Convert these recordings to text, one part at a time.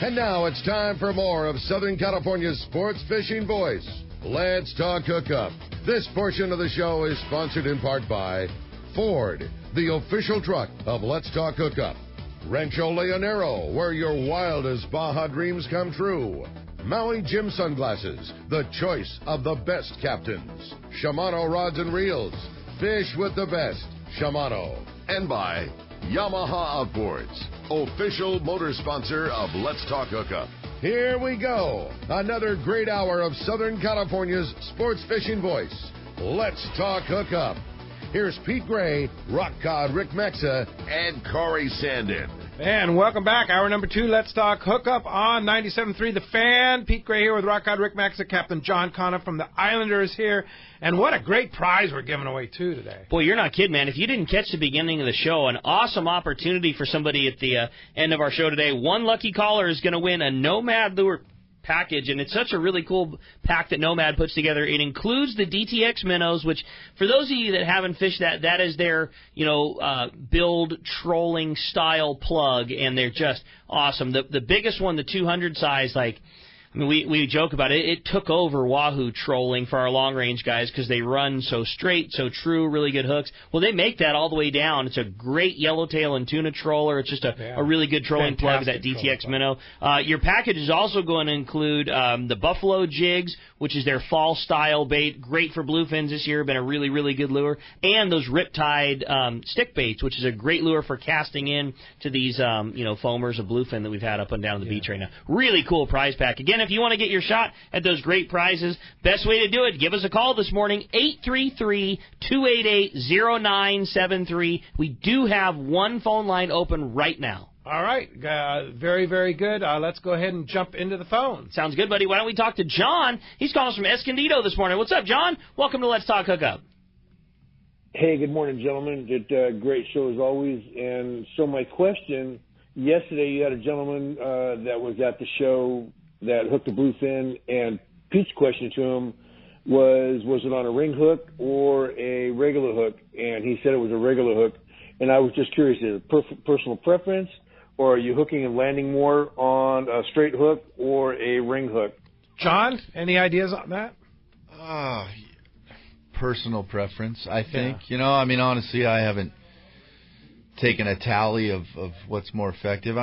And now it's time for more of Southern California's sports fishing voice. Let's talk hookup. This portion of the show is sponsored in part by Ford, the official truck of Let's Talk Hookup. Rancho Leonero, where your wildest Baja dreams come true. Maui Jim Sunglasses, the choice of the best captains. Shimano Rods and Reels, fish with the best. Shimano. And by Yamaha Outboards, official motor sponsor of Let's Talk Hookup. Here we go. Another great hour of Southern California's sports fishing voice. Let's Talk Hookup. Here's Pete Gray, Rock Cod Rick Mexa, and Corey Sandin. And welcome back. Hour number 2, Let's Talk Hookup on 97.3 The Fan. Pete Gray here with Rock Cod Rick Mexa, Captain John Coniff from the Islanders here. And what a great prize we're giving away, too, today. Boy, you're not kidding, man. If you didn't catch the beginning of the show, an awesome opportunity for somebody at the end of our show today. One lucky caller is going to win a Nomad Lure package, and it's such a really cool pack that Nomad puts together. It includes the DTX minnows, which for those of you that haven't fished that is their build trolling style plug, and they're just awesome. The biggest one, the 200 size, we joke about it. It took over Wahoo trolling for our long-range guys because they run so straight, so true, really good hooks. Well, they make that all the way down. It's a great yellowtail and tuna troller. It's just a really good trolling plug, that DTX minnow. Your package is also going to include the Buffalo Jigs, which is their fall-style bait. Great for bluefins this year. Been a really, really good lure. And those Riptide stick baits, which is a great lure for casting in to these foamers of bluefin that we've had up and down the beach right now. Really cool prize pack. Again, if you want to get your shot at those great prizes, best way to do it, give us a call this morning, 833-288-0973. We do have one phone line open right now. All right. Very, very good. Let's go ahead and jump into the phone. Sounds good, buddy. Why don't we talk to John? He's calling us from Escondido this morning. What's up, John? Welcome to Let's Talk Hookup. Hey, good morning, gentlemen. Great show as always. And so my question, yesterday you had a gentleman that was at the show that hooked a bluefin, and Pete's question to him was it on a ring hook or a regular hook? And he said it was a regular hook. And I was just curious, is it personal preference, or are you hooking and landing more on a straight hook or a ring hook? John, any ideas on that? Personal preference, I think. Yeah. Honestly, I haven't taken a tally of what's more effective.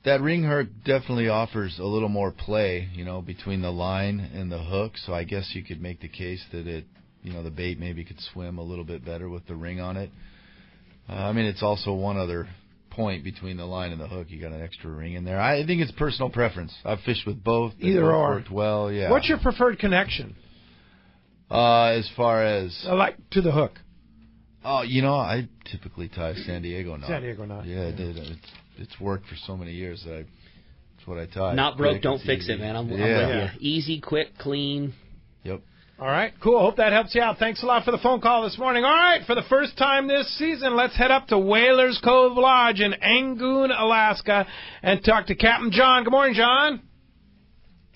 That ring hook definitely offers a little more play, between the line and the hook. So I guess you could make the case that the bait maybe could swim a little bit better with the ring on it. It's also one other point between the line and the hook. You got an extra ring in there. I think it's personal preference. I've fished with both. Either or. Worked well, yeah. What's your preferred connection? As far as to the hook. I typically tie San Diego knot. San Diego knot. Yeah, I did. It's worked for so many years that it's what I tie. Not broke, don't fix it, man. I'm with you. Easy, quick, clean. Yep. All right, cool. Hope that helps you out. Thanks a lot for the phone call this morning. All right, for the first time this season, let's head up to Whalers Cove Lodge in Angoon, Alaska, and talk to Captain John. Good morning, John.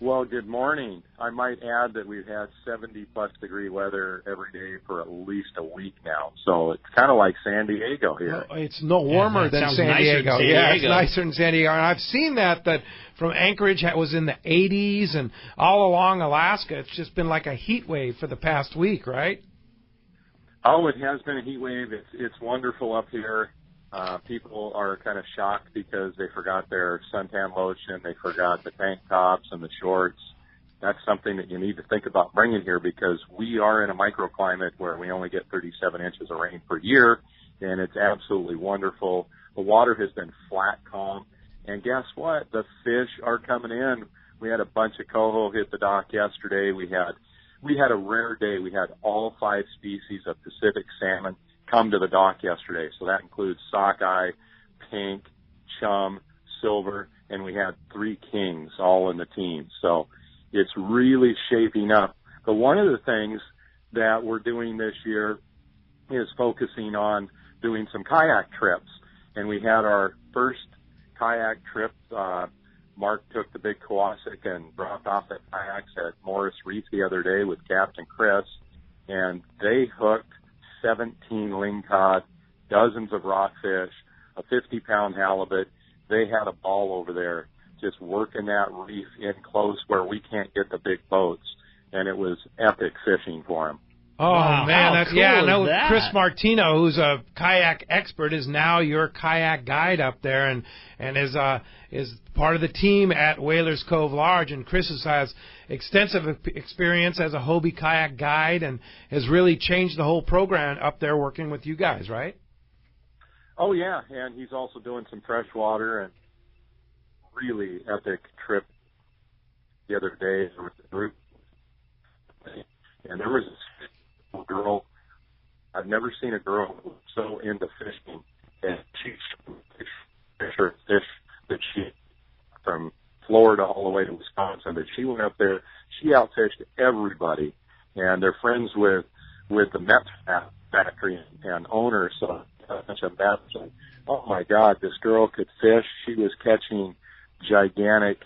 Well, good morning. I might add that we've had 70-plus degree weather every day for at least a week now. So it's kind of like San Diego here. Well, it's no warmer than San Diego. It's nicer than San Diego. And I've seen that from Anchorage it was in the 80s, and all along Alaska it's just been like a heat wave for the past week, right? Oh, it has been a heat wave. It's wonderful up here. People are kind of shocked because they forgot their suntan lotion, they forgot the tank tops and the shorts. That's something that you need to think about bringing here because we are in a microclimate where we only get 37 inches of rain per year, and it's absolutely wonderful. The water has been flat, calm, and guess what? The fish are coming in. We had a bunch of coho hit the dock yesterday. We had a rare day. We had all 5 species of Pacific salmon come to the dock yesterday. So that includes sockeye, pink, chum, silver, and we had 3 kings all in the team. So it's really shaping up. But one of the things that we're doing this year is focusing on doing some kayak trips. And we had our first kayak trip. Mark took the big Kowalski and dropped off the kayaks at Morris Reef the other day with Captain Chris. And they hooked 17 lingcod, dozens of rockfish, a 50-pound halibut. they had a ball over there just working that reef in close where we can't get the big boats, and it was epic fishing for them. Oh, wow, man, how that's, cool I is know that? Chris Martino, who's a kayak expert, is now your kayak guide up there and is part of the team at Whalers Cove Lodge. And Chris has extensive experience as a Hobie kayak guide and has really changed the whole program up there working with you guys, right? Oh, yeah, and he's also doing some freshwater and really epic trip the other day with the group. And there was a girl, I've never seen a girl so into fishing, and she fish that she, from Florida all the way to Wisconsin, but she went up there, she outfished everybody, and they're friends with the Mets factory and owner, so a bunch of Mets, and oh my God, this girl could fish. She was catching gigantic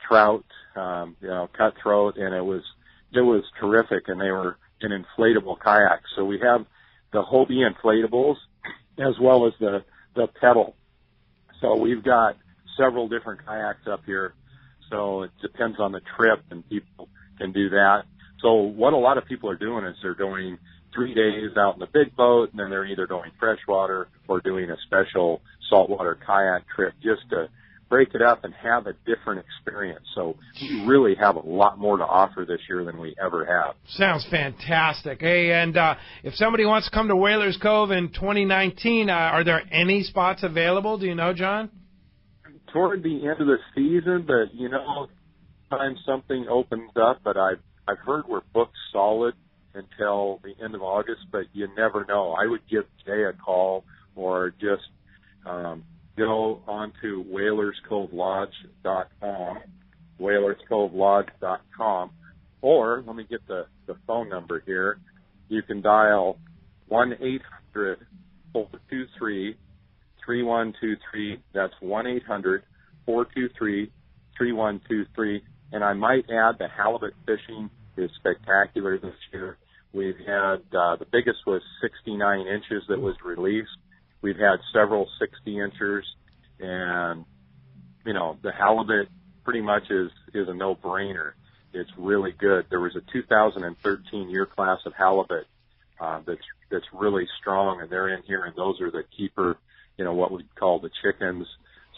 trout, cutthroat, and it was terrific, and they were in inflatable kayaks. So we have the Hobie inflatables as well as the pedal. So we've got several different kayaks up here. So it depends on the trip, and people can do that. So what a lot of people are doing is they're doing 3 days out in the big boat, and then they're either going freshwater or doing a special saltwater kayak trip just to break it up and have a different experience. So we really have a lot more to offer this year than we ever have. Sounds fantastic. Hey, and if somebody wants to come to Whalers Cove in 2019, are there any spots available? Do you know, John? Toward the end of the season, but sometimes something opens up, but I've heard we're booked solid until the end of August, but you never know. I would give Jay a call or just go onto WhalersCoveLodge.com, WhalersCoveLodge.com, or let me get the phone number here. You can dial 1-800-423-3123. That's 1-800-423-3123. And I might add the halibut fishing is spectacular this year. We've had, the biggest was 69 inches that was released. We've had several 60 inchers, and, the halibut pretty much is a no-brainer. It's really good. There was a 2013 year class of halibut, that's really strong, and they're in here, and those are the keeper, what we call the chickens.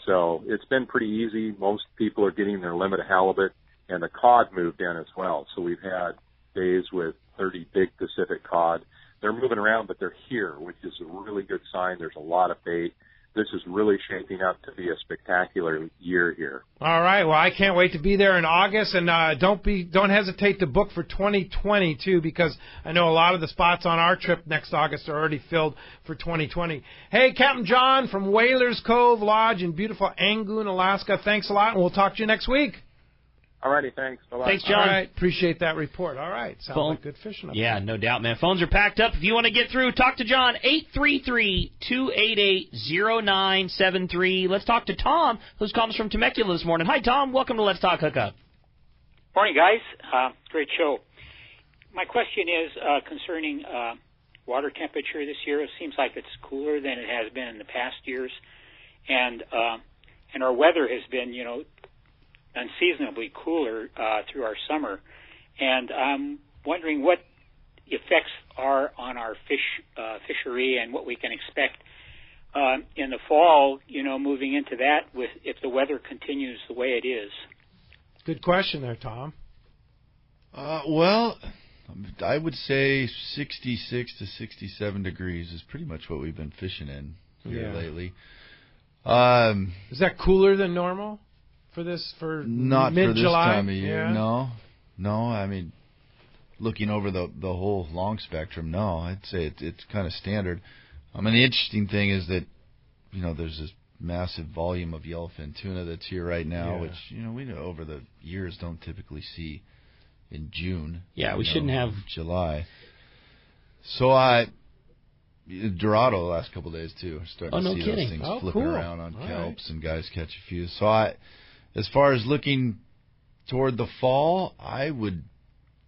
So it's been pretty easy. Most people are getting their limit of halibut, and the cod moved in as well. So we've had days with 30 big Pacific cod. They're moving around, but they're here, which is a really good sign. There's a lot of bait. This is really shaping up to be a spectacular year here. All right. Well, I can't wait to be there in August, and don't hesitate to book for 2020 too, because I know a lot of the spots on our trip next August are already filled for 2020. Hey, Captain John from Whalers Cove Lodge in beautiful Angoon, Alaska. Thanks a lot, and we'll talk to you next week. All righty, thanks. Bye-bye. Thanks, John. All right, appreciate that report. All right, sounds like good fishing up there. Yeah, no doubt, man. Phones are packed up. If you want to get through, talk to John, 833-288-0973. Let's talk to Tom, who's calling us from Temecula this morning. Hi, Tom. Welcome to Let's Talk Hookup. Morning, guys. Great show. My question is concerning water temperature this year. It seems like it's cooler than it has been in the past years, and our weather has been, unseasonably cooler through our summer, and I'm wondering what effects are on our fishery and what we can expect in the fall, moving into that if the weather continues the way it is. Good question there, Tom. Well, I would say 66 to 67 degrees is pretty much what we've been fishing in here lately. Is that cooler than normal? For not mid-July? For this time of year, yeah. No. I mean, looking over the whole long spectrum, no. I'd say it's kind of standard. I mean, the interesting thing is that there's this massive volume of yellowfin tuna that's here right now, which we know over the years don't typically see in June. Yeah, we shouldn't have July. So Dorado the last couple of days too. Starting to see those things flipping around on kelps and guys catch a few. So as far as looking toward the fall, I would,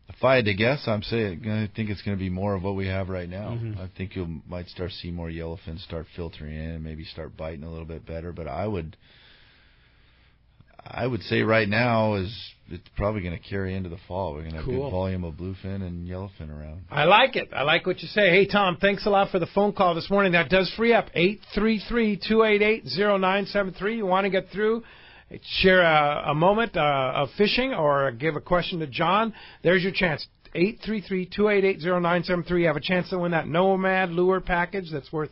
if I had to guess, I think it's going to be more of what we have right now. Mm-hmm. I think you might start seeing more yellowfin start filtering in and maybe start biting a little bit better. But I would I would say right now it's probably going to carry into the fall. We're going to have good volume of bluefin and yellowfin around. I like it. I like what you say. Hey, Tom, thanks a lot for the phone call this morning. That does free up 833-288-0973. You want to get through, share a moment of fishing or give a question to John, there's your chance. 833-288-0973. You have a chance to win that Nomad lure package that's worth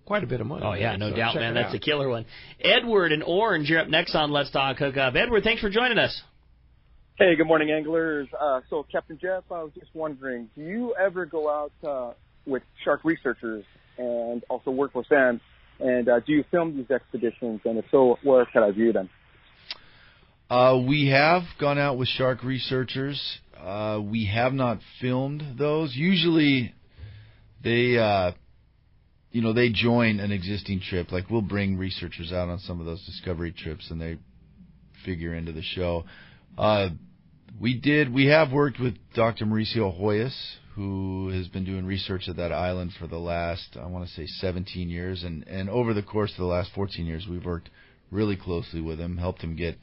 quite a bit of money. Oh, yeah, no doubt, man. That's a killer one. Edward in Orange, you're up next on Let's Talk Hookup. Edward, thanks for joining us. Hey, good morning, anglers. So, Captain Jeff, I was just wondering, do you ever go out with shark researchers and also work with them? And do you film these expeditions? And if so, where can I view them? We have gone out with shark researchers. We have not filmed those. Usually they join an existing trip. Like, we'll bring researchers out on some of those discovery trips, and they figure into the show. We have worked with Dr. Mauricio Hoyas, who has been doing research at that island for the last, I want to say, 17 years. And over the course of the last 14 years, we've worked really closely with him, helped him get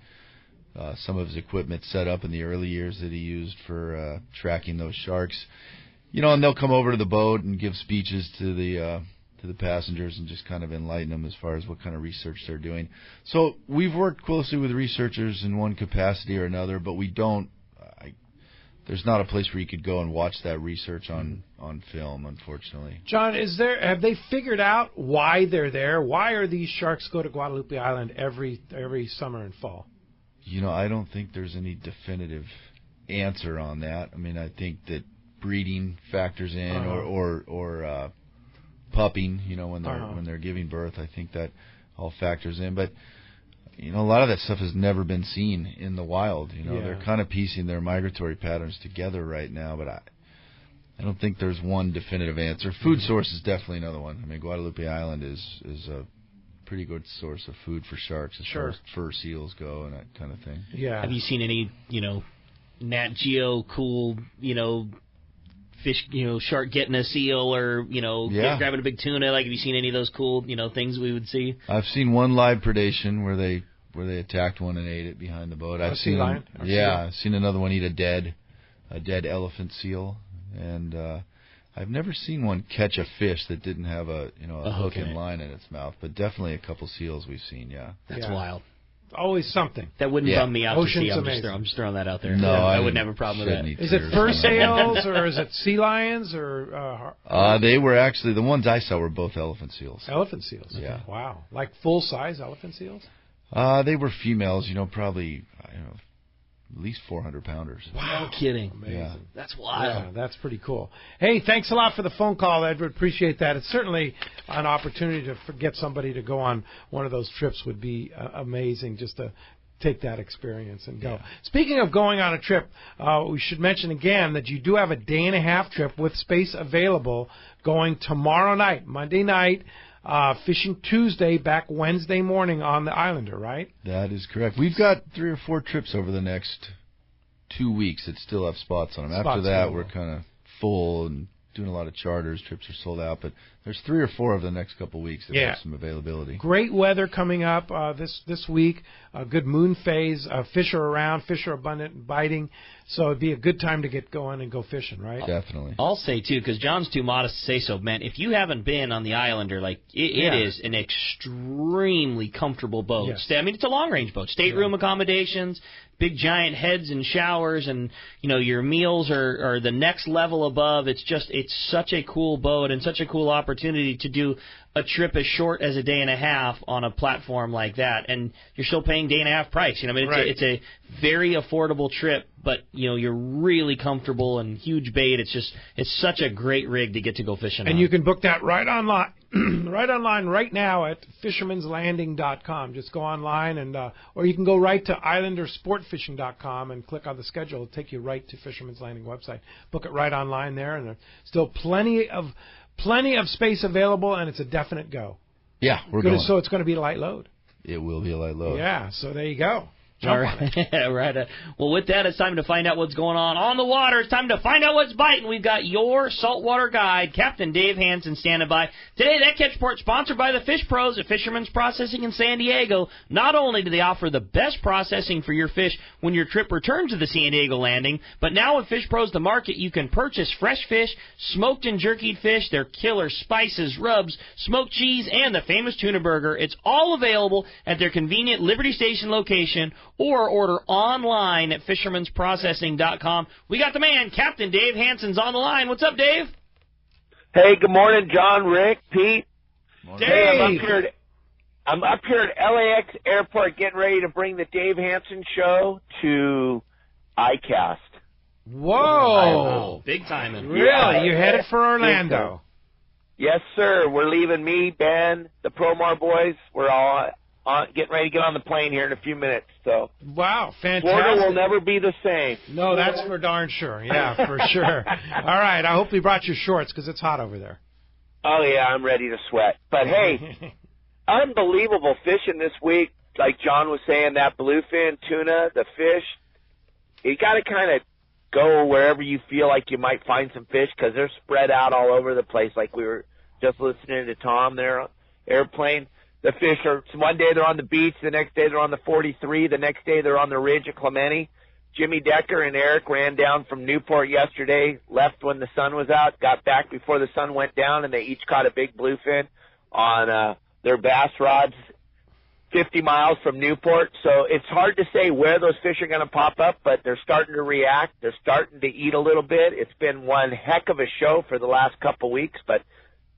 some of his equipment set up in the early years that he used for tracking those sharks. And they'll come over to the boat and give speeches to the passengers and just kind of enlighten them as far as what kind of research they're doing. So we've worked closely with researchers in one capacity or another, but we don't. There's not a place where you could go and watch that research on film, unfortunately. John, have they figured out why they're there? Why are these sharks go to Guadalupe Island every summer and fall? I don't think there's any definitive answer on that. I mean, I think that breeding factors in, or pupping, when they're giving birth. I think that all factors in. But a lot of that stuff has never been seen in the wild. They're kind of piecing their migratory patterns together right now, but I don't think there's one definitive answer. Food source is definitely another one. I mean, Guadalupe Island is a pretty good source of food for sharks as far as fur seals go and that kind of thing. Yeah. Have you seen any, Nat Geo cool, fish, shark getting a seal or, grabbing a big tuna? Like, have you seen any of those cool, things we would see? I've seen one live predation where they attacked one and ate it behind the boat. I've seen another one eat a dead elephant seal, and I've never seen one catch a fish that didn't have a hook and line in its mouth, but definitely a couple seals we've seen. Yeah, that's wild. Always something. That wouldn't bum me out to see. I'm just throwing that out there. No, I wouldn't have a problem with that. Is it fur seals or is it sea lions or? They were actually, the ones I saw were both elephant seals. Elephant seals. Yeah. Wow. Like full size elephant seals? They were females. Probably at least 400 pounders. Wow. No kidding. Amazing. Yeah. That's wild. Yeah, that's pretty cool. Hey, thanks a lot for the phone call, Edward. Appreciate that. It's certainly an opportunity to get somebody to go on one of those trips would be amazing, just to take that experience and go. Yeah. Speaking of going on a trip, we should mention again that you do have a day-and-a-half trip with space available going tomorrow night, Monday night, fishing Tuesday, back Wednesday morning on the Islander, right? That is correct. We've got 3 or 4 trips over the next 2 weeks that still have spots on them. After that, we're kind of full and doing a lot of charters. Trips are sold out, but there's 3 or 4 of the next couple of weeks that have some availability. Great weather coming up this week. A good moon phase. Fish are around. Fish are abundant and biting. So it'd be a good time to get going and go fishing, right? Definitely. I'll say, too, because John's too modest to say so, man, if you haven't been on the Islander, like, it is an extremely comfortable boat. Yes. I mean, it's a long-range boat. Stateroom accommodations, big giant heads and showers, and, your meals are the next level above. It's such a cool boat and such a cool opportunity to do a trip as short as a day and a half on a platform like that, and you're still paying day-and-a-half price. It's a very affordable trip, but you're really comfortable and huge bait. It's such a great rig to get to go fishing. And you can book that right online, right now at fishermanslanding.com. Just go online and or you can go right to islandersportfishing.com and click on the schedule. It'll take you right to Fisherman's Landing website. Book it right online there, and there's still plenty of space available, and it's a definite go. Yeah, we're going. So it's going to be a light load. It will be a light load. Yeah, so there you go. jump on it. Right. Well, with that, it's time to find out what's going on the water. It's time to find out what's biting. We've got your saltwater guide, Captain Dave Hansen, standing by. Today, that catch report sponsored by the Fish Pros at Fisherman's Processing in San Diego. Not only do they offer the best processing for your fish when your trip returns to the San Diego landing, but now with Fish Pros, the market, you can purchase fresh fish, smoked and jerkied fish, their killer spices, rubs, smoked cheese, and the famous tuna burger. It's all available at their convenient Liberty Station location, or order online at fishermansprocessing.com. We got the man, Captain Dave Hansen's on the line. What's up, Dave? Hey, good morning, John, Rick, Pete. Dave. Hey, I'm up here at LAX Airport getting ready to bring the Dave Hansen Show to ICAST. Whoa. Big timing. Really? Yeah. You headed for Orlando? Yes, sir. We're leaving me, Ben, the Promar boys. We're all getting ready to get on the plane here in a few minutes. So, Wow, fantastic. Florida will never be the same. No, that's for darn sure. Yeah, for sure. All right, I hope you brought your shorts because it's hot over there. Oh, yeah, I'm ready to sweat. But, hey, unbelievable fishing this week. Like John was saying, that bluefin, tuna, the fish, you got to kind of go wherever you feel like you might find some fish because they're spread out all over the place. Like we were just listening to Tom there on airplane. The fish are, one day they're on the beach, the next day they're on the 43, the next day they're on the ridge at Clemente. Jimmy Decker and Eric ran down from Newport yesterday, left when the sun was out, got back before the sun went down, and they each caught a big bluefin on their bass rods 50 miles from Newport. So it's hard to say where those fish are going to pop up, but they're starting to react. They're starting to eat a little bit. It's been one heck of a show for the last couple weeks, but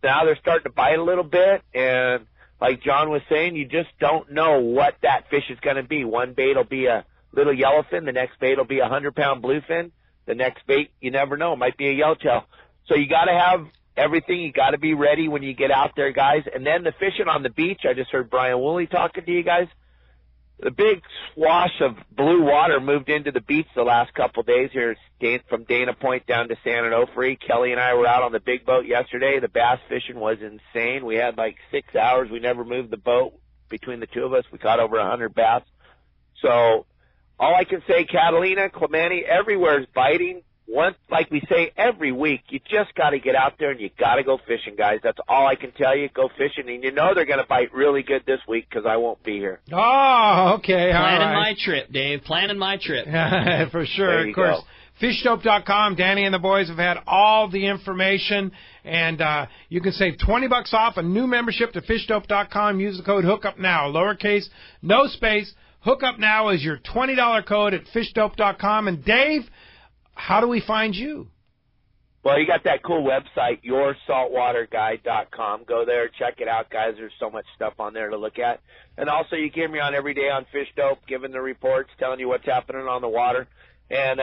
now they're starting to bite a little bit, and like John was saying, you just don't know what that fish is going to be. One bait will be a little yellowfin. The next bait will be a 100-pound bluefin. The next bait, you never know, it might be a yellowtail. So you got to have everything. You got to be ready when you get out there, guys. And then the fishing on the beach, I just heard Brian Woolley talking to you guys. The big swash of blue water moved into the beach the last couple of days here from Dana Point down to San Onofre. Kelly and I were out on the big boat yesterday. The bass fishing was insane. We had like 6 hours. We never moved the boat. Between the two of us, we caught over 100 bass. So all I can say, Catalina, Clemente, everywhere is biting. Like we say every week, you just got to get out there and you got to go fishing, guys. That's all I can tell you. Go fishing, and you know they're going to bite really good this week because I won't be here. Oh, okay. Planning my trip, Dave. Planning my trip. For sure, of course. Fishdope.com. Danny and the boys have had all the information, and you can save $20 off a new membership to Fishdope.com. Use the code HOOKUPNOW, lowercase, no space. Hookup Now is your $20 code at Fishdope.com. And Dave, how do we find you? Well, you got that cool website, yoursaltwaterguide.com. Go there, check it out, guys. There's so much stuff on there to look at. And also, you hear me on every day on Fish Dope, giving the reports, telling you what's happening on the water. And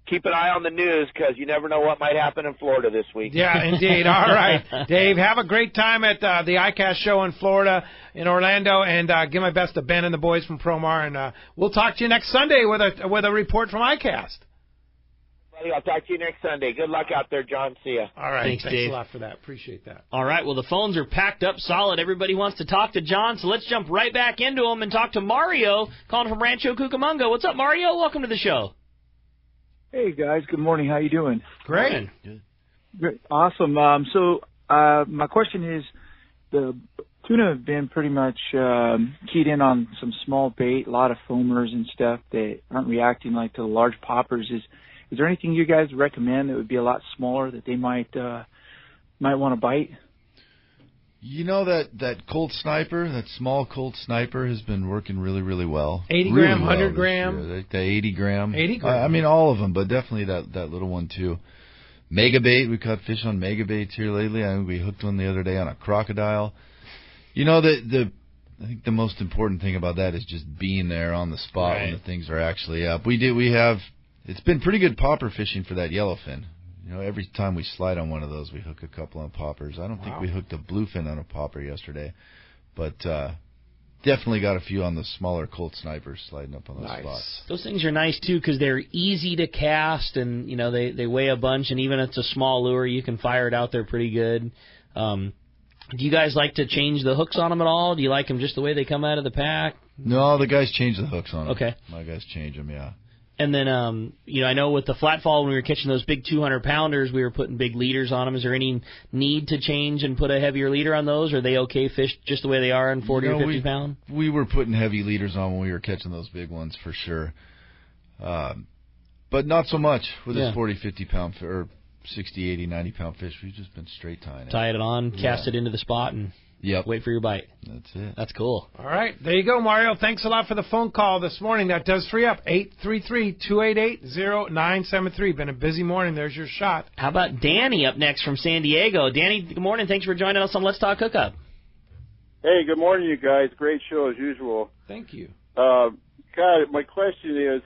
keep an eye on the news because you never know what might happen in Florida this week. Yeah, indeed. All right. Dave, have a great time at the ICAST show in Florida, in Orlando, and give my best to Ben and the boys from Promar. And we'll talk to you next Sunday with a report from ICAST. I'll talk to you next Sunday. Good luck out there, John. See ya. All right. Thanks, Dave. A lot for that. Appreciate that. All right. Well, the phones are packed up solid. Everybody wants to talk to John, so let's jump right back into them and talk to Mario, calling from Rancho Cucamonga. What's up, Mario? Welcome to the show. Hey, guys. Good morning. How you doing? Great. Great. Awesome. So my question is, the tuna have been pretty much keyed in on some small bait, a lot of foamers and stuff that aren't reacting like to the large poppers. Is there anything you guys recommend that would be a lot smaller that they might want to bite? You know that Colt Sniper, that small Colt Sniper has been working really, really well. 80 really gram, 100 well gram? The 80 gram. 80 gram. I mean, all of them, but definitely that little one, too. Megabait, we caught fish on megabaits here lately. I think we hooked one the other day on a crocodile. You know, I think the most important thing about that is just being there on the spot when the things are actually up. It's been pretty good popper fishing for that yellowfin. You know, every time we slide on one of those, we hook a couple on poppers. I don't think we hooked a bluefin on a popper yesterday, but definitely got a few on the smaller Colt Snipers sliding up on those spots. Those things are nice, too, because they're easy to cast, and, you know, they weigh a bunch, and even if it's a small lure, you can fire it out there pretty good. Do you guys like to change the hooks on them at all? Do you like them just the way they come out of the pack? No, the guys change the hooks on them. Okay. My guys change them, yeah. And then, I know with the flat fall, when we were catching those big 200-pounders, we were putting big leaders on them. Is there any need to change and put a heavier leader on those? Or are they okay fish just the way they are in 40 or 50 pound? We were putting heavy leaders on when we were catching those big ones for sure. But not so much with this 40, 50 pound or 60, 80, 90 pound fish. We've just been straight tying it. Tie it on, cast it into the spot, and wait for your bite. That's it. That's cool. All right. There you go, Mario. Thanks a lot for the phone call this morning. That does free up. 833-288-0973. Been a busy morning. There's your shot. How about Danny up next from San Diego? Danny, good morning. Thanks for joining us on Let's Talk Hookup. Hey, good morning, you guys. Great show as usual. Thank you. God, my question is,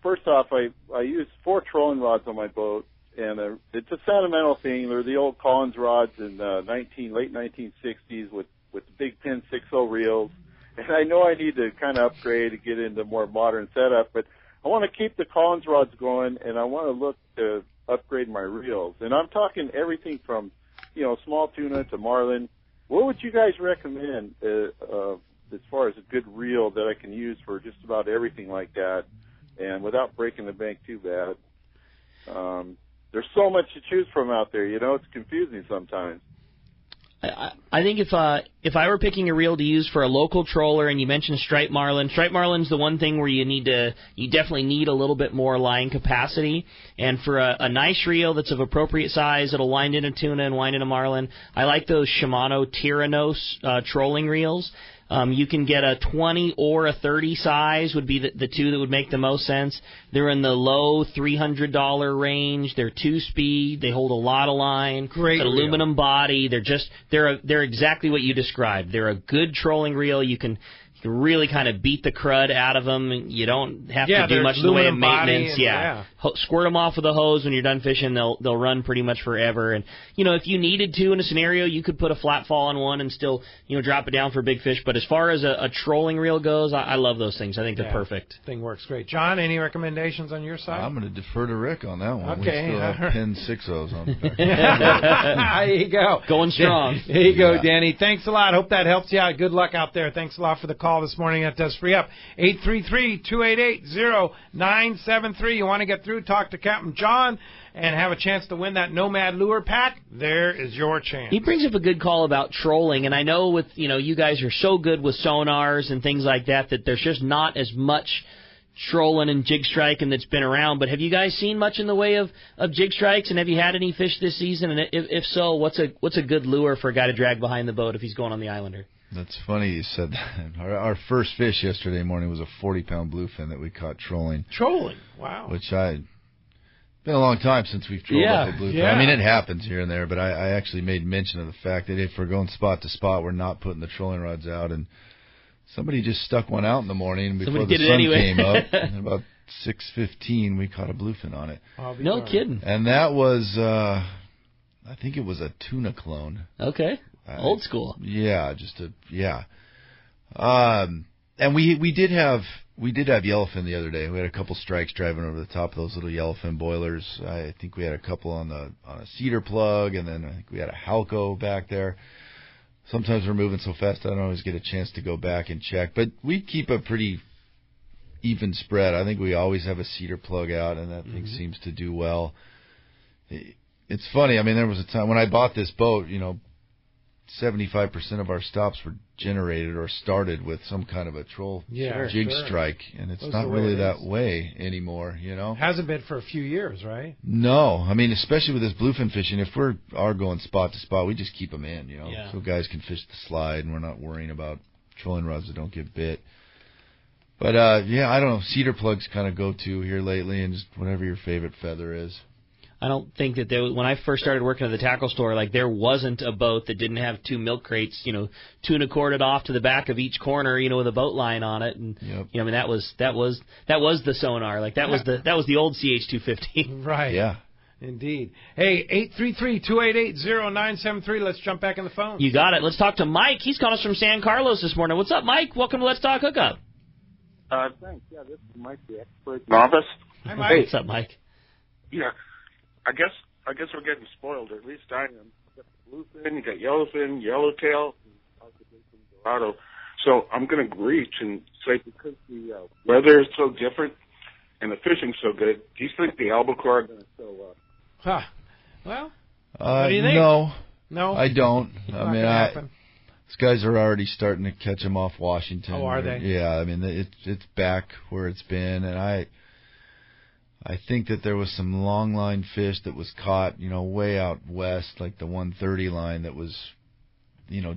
first off, I use 4 trolling rods on my boat, and it's a sentimental thing. They're the old Collins rods in late 1960s with the big pin 6.0 reels. And I know I need to kind of upgrade to get into more modern setup, but I want to keep the Collins rods going, and I want to look to upgrade my reels. And I'm talking everything from, small tuna to marlin. What would you guys recommend as far as a good reel that I can use for just about everything like that, and without breaking the bank too bad? There's so much to choose from out there, it's confusing sometimes. I think if I were picking a reel to use for a local troller, and you mentioned striped marlin's the one thing where you definitely need a little bit more line capacity. And for a nice reel that's of appropriate size, it'll wind in a tuna and wind in a marlin. I like those Shimano Tyrannos trolling reels. You can get a 20 or a 30 size would be the two that would make the most sense. They're in the low $300 range. They're 2-speed. They hold a lot of line. Great It's an aluminum body. They're exactly what you described. They're a good trolling reel. You can really kind of beat the crud out of them. You don't have to do much in the way of maintenance. Squirt them off with a hose when you're done fishing. They'll run pretty much forever. And if you needed to in a scenario, you could put a flat fall on one and still drop it down for big fish. But as far as a trolling reel goes, I love those things. I think they're perfect. Thing works great. John, any recommendations on your side? I'm going to defer to Rick on that one. Okay. We still have pin 6.0s on the back. There you go. Going strong. There you go, Danny. Thanks a lot. Hope that helps you out. Good luck out there. Thanks a lot for the call this morning. That does free up. 833-288-0973. You want to get through, talk to Captain John, and have a chance to win that Nomad Lure Pack? There is your chance. He brings up a good call about trolling, and I know with you guys are so good with sonars and things like that there's just not as much trolling and jig striking that's been around. But have you guys seen much in the way of jig strikes, and have you had any fish this season? And if so, what's a good lure for a guy to drag behind the boat if he's going on the Islander? That's funny you said that. Our first fish yesterday morning was a 40-pound bluefin that we caught trolling. Trolling? Wow. Which been a long time since we've trolled up a bluefin. Yeah. I mean, it happens here and there, but I actually made mention of the fact that if we're going spot to spot, we're not putting the trolling rods out. And somebody just stuck one out in the morning before the sun came up. And about 6:15, we caught a bluefin on it. No kidding. And that was, I think it was a tuna clone. Okay. Old school. Yeah, and we did have yellowfin the other day. We had a couple strikes driving over the top of those little yellowfin boilers. I think we had a couple on a cedar plug, and then I think we had a Halco back there. Sometimes we're moving so fast I don't always get a chance to go back and check. But we keep a pretty even spread. I think we always have a cedar plug out, and that thing seems to do well. It's funny. I mean, there was a time when I bought this boat, 75% of our stops were generated or started with some kind of a troll jig strike, and it's not really that way anymore, Hasn't been for a few years, right? No. I mean, especially with this bluefin fishing, if we are going spot to spot, we just keep them in, so guys can fish the slide, and we're not worrying about trolling rods that don't get bit. But, I don't know. Cedar plugs kind of go to here lately, and just whatever your favorite feather is. I don't think that when I first started working at the tackle store, there wasn't a boat that didn't have 2 milk crates, tuna corded off to the back of each corner, with a boat line on it, and I mean that was the sonar, that was the old CH-250. Right. Yeah. Indeed. Hey, 833-288-0973. Let's jump back in the phone. You got it. Let's talk to Mike. He's calling us from San Carlos this morning. What's up, Mike? Welcome to Let's Talk Hookup. Thanks. Yeah, this is Mike, the expert novice. Hi, Mike. Hey, what's up, Mike? Yeah. I guess we're getting spoiled, or at least I am. You got bluefin, you got yellowfin, yellowtail, and possibly some dorado. So I'm going to reach and say, because the weather is so different and the fishing's so good, do you think the albacore are going to show up? Huh. Well, what do you think? No, I don't. I mean, these guys are already starting to catch them off Washington. Oh, are they? Yeah, I mean, it's back where it's been, and I think that there was some long line fish that was caught, way out west, like the 130 line that was,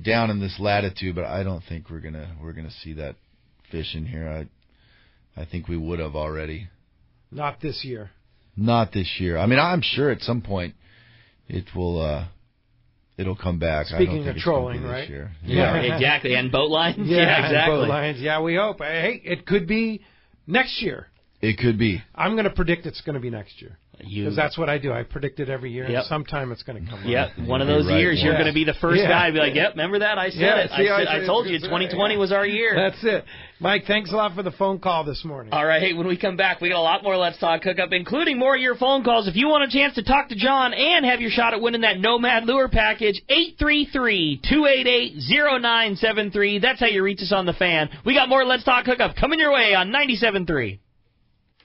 down in this latitude. But I don't think we're gonna see that fish in here. I think we would have already. Not this year. Not this year. I mean, I'm sure at some point it will. It'll come back. Speaking of trolling, right? Yeah, exactly. And boat lines. Yeah, exactly. Boat lines. Yeah, we hope. Hey, it could be next year. It could be. I'm going to predict it's going to be next year. Because that's what I do. I predict it every year. And sometime it's going to come. Yep. One of those years you're going to be the first guy to be like, yep, remember that? I said it. I told you 2020 was our year. That's it. Mike, thanks a lot for the phone call this morning. All right. Hey, when we come back, we got a lot more Let's Talk Hookup, including more of your phone calls. If you want a chance to talk to John and have your shot at winning that Nomad Lure package, 833-288-0973. That's how you reach us on the Fan. We got more Let's Talk Hookup coming your way on 97.3.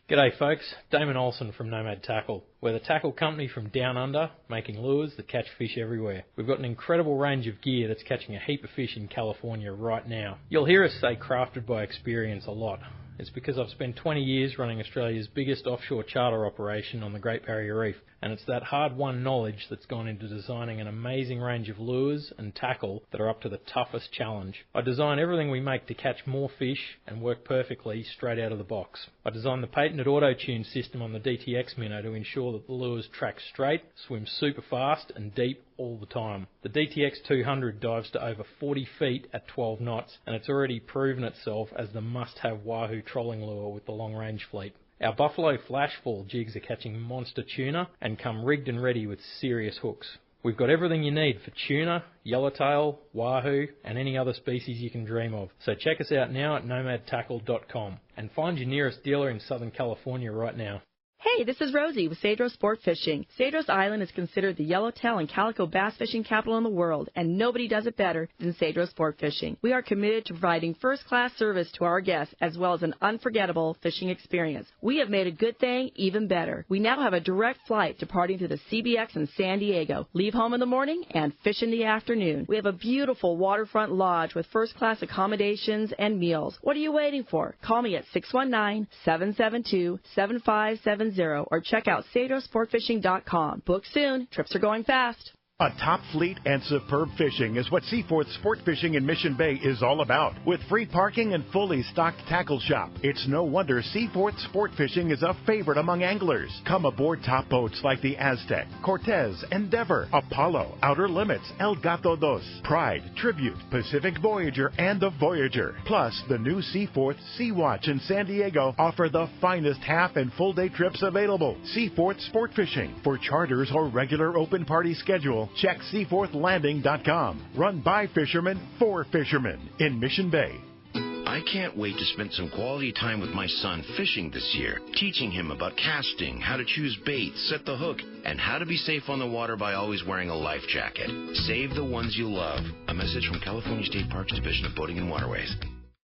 G'day folks, Damon Olsen from Nomad Tackle. We're the tackle company from down under, making lures that catch fish everywhere. We've got an incredible range of gear that's catching a heap of fish in California right now. You'll hear us say crafted by experience a lot. It's because I've spent 20 years running Australia's biggest offshore charter operation on the Great Barrier Reef, and it's that hard-won knowledge that's gone into designing an amazing range of lures and tackle that are up to the toughest challenge. I design everything we make to catch more fish and work perfectly straight out of the box. I designed the patented auto-tune system on the DTX Minnow to ensure that the lures track straight, swim super fast and deep all the time. The DTX 200 dives to over 40 feet at 12 knots, and it's already proven itself as the must-have wahoo trolling lure with the long-range fleet. Our Buffalo Flashfall jigs are catching monster tuna and come rigged and ready with serious hooks. We've got everything you need for tuna, yellowtail, wahoo, and any other species you can dream of. So check us out now at nomadtackle.com and find your nearest dealer in Southern California right now. Hey, this is Rosie with Cedros Sport Fishing. Cedros Island is considered the yellowtail and calico bass fishing capital in the world, and nobody does it better than Cedros Sport Fishing. We are committed to providing first-class service to our guests as well as an unforgettable fishing experience. We have made a good thing even better. We now have a direct flight departing to the CBX in San Diego. Leave home in the morning and fish in the afternoon. We have a beautiful waterfront lodge with first-class accommodations and meals. What are you waiting for? Call me at 619-772-7570. Or check out CedrosSportFishing.com. Book soon. Trips are going fast. A top fleet and superb fishing is what Seaforth Sport Fishing in Mission Bay is all about. With free parking and fully stocked tackle shop, it's no wonder Seaforth Sport Fishing is a favorite among anglers. Come aboard top boats like the Aztec, Cortez, Endeavor, Apollo, Outer Limits, El Gato Dos, Pride, Tribute, Pacific Voyager, and the Voyager. Plus, the new Seaforth Sea Watch in San Diego offer the finest half and full day trips available. Seaforth Sport Fishing. For charters or regular open party schedule, check seaforthlanding.com. Run by fishermen for fishermen in Mission Bay. I can't wait to spend some quality time with my son fishing this year, teaching him about casting, how to choose bait, set the hook, and how to be safe on the water by always wearing a life jacket. Save the ones you love. A message from California State Parks Division of Boating and Waterways.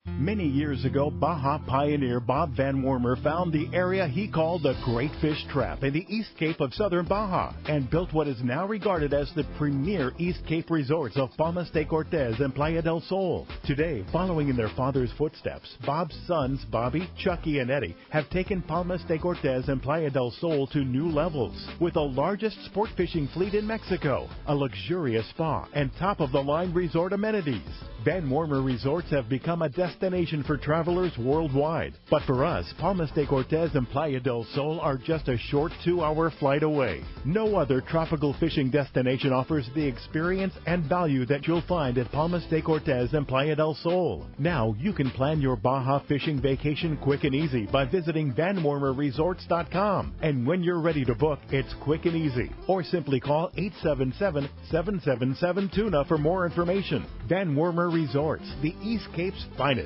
Many years ago, Baja pioneer Bob Van Wormer found the area he called the Great Fish Trap in the East Cape of southern Baja and built what is now regarded as the premier East Cape resorts of Palmas de Cortez and Playa del Sol. Today, following in their father's footsteps, Bob's sons, Bobby, Chucky, and Eddie, have taken Palmas de Cortez and Playa del Sol to new levels with the largest sport fishing fleet in Mexico, a luxurious spa, and top-of-the-line resort amenities. Van Wormer Resorts have become a destination for travelers worldwide. But for us, Palmas de Cortez and Playa del Sol are just a short 2-hour flight away. No other tropical fishing destination offers the experience and value that you'll find at Palmas de Cortez and Playa del Sol. Now you can plan your Baja fishing vacation quick and easy by visiting VanWormerResorts.com. And when you're ready to book, it's quick and easy. Or simply call 877-777-TUNA for more information. Van Wormer Resorts, the East Cape's finest.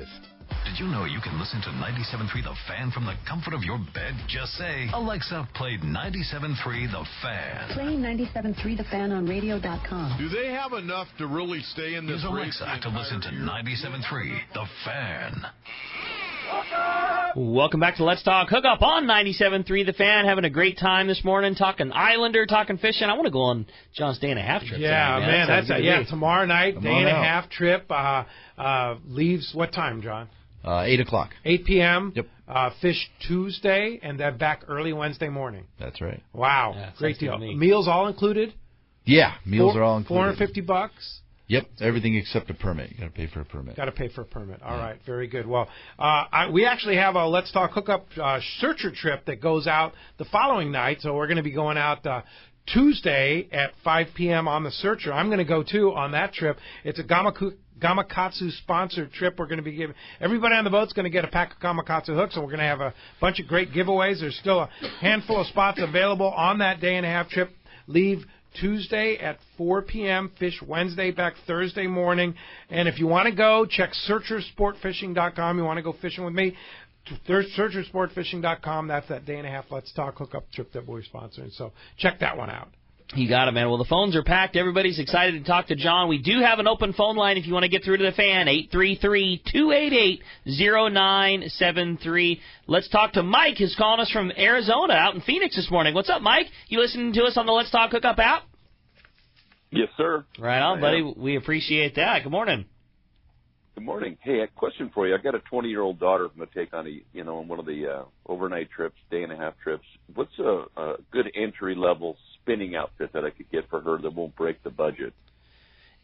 Did you know you can listen to 97.3 The Fan from the comfort of your bed? Just say, Alexa, play 97.3 The Fan. Play 97.3 The Fan on radio.com. Do they have enough to really stay in this Use race? Alexa to listen to 97.3 The Fan. Welcome back to Let's Talk Hookup on 97.3 The Fan. Having a great time this morning, talking Islander, talking fishing. I want to go on John's day and a half trip. Yeah, today, man, that's tomorrow night, Come day on and a out. half trip. Leaves what time, John? 8 o'clock. 8 p.m. Yep. Fish Tuesday, and then back early Wednesday morning. That's right. Wow, Yeah, great sounds good deal. to me. Meals all included? Yeah, meals are all included. $450. Yep, everything except a permit. You got to pay for a permit. Got to pay for a permit. All right, very good. Well, we actually have a Let's Talk Hookup searcher trip that goes out the following night, so we're going to be going out Tuesday at 5 p.m. on the searcher. I'm going to go, too, on that trip. It's a Gamakatsu-sponsored trip. We're going to be giving everybody on the boat's going to get a pack of Gamakatsu hooks, and we're going to have a bunch of great giveaways. There's still a handful of spots available on that day and a half trip. Leave Tuesday at 4 p.m., fish Wednesday, back Thursday morning. And if you want to go, check searchersportfishing.com. You want to go fishing with me, searchersportfishing.com. That's that day and a half Let's Talk Hookup trip that we're sponsoring. So check that one out. You got it, man. Well, the phones are packed. Everybody's excited to talk to John. We do have an open phone line if you want to get through to the fan, 833-288-0973. Let's talk to Mike, who's calling us from Arizona, out in Phoenix this morning. What's up, Mike? You listening to us on the Let's Talk Hookup app? Yes, sir. Right on, buddy. We appreciate that. Good morning. Good morning. Hey, a question for you. I've got a 20-year-old daughter I'm going to take on on one of the overnight trips, day and a half trips. What's a good entry-level spinning outfit that I could get for her that won't break the budget?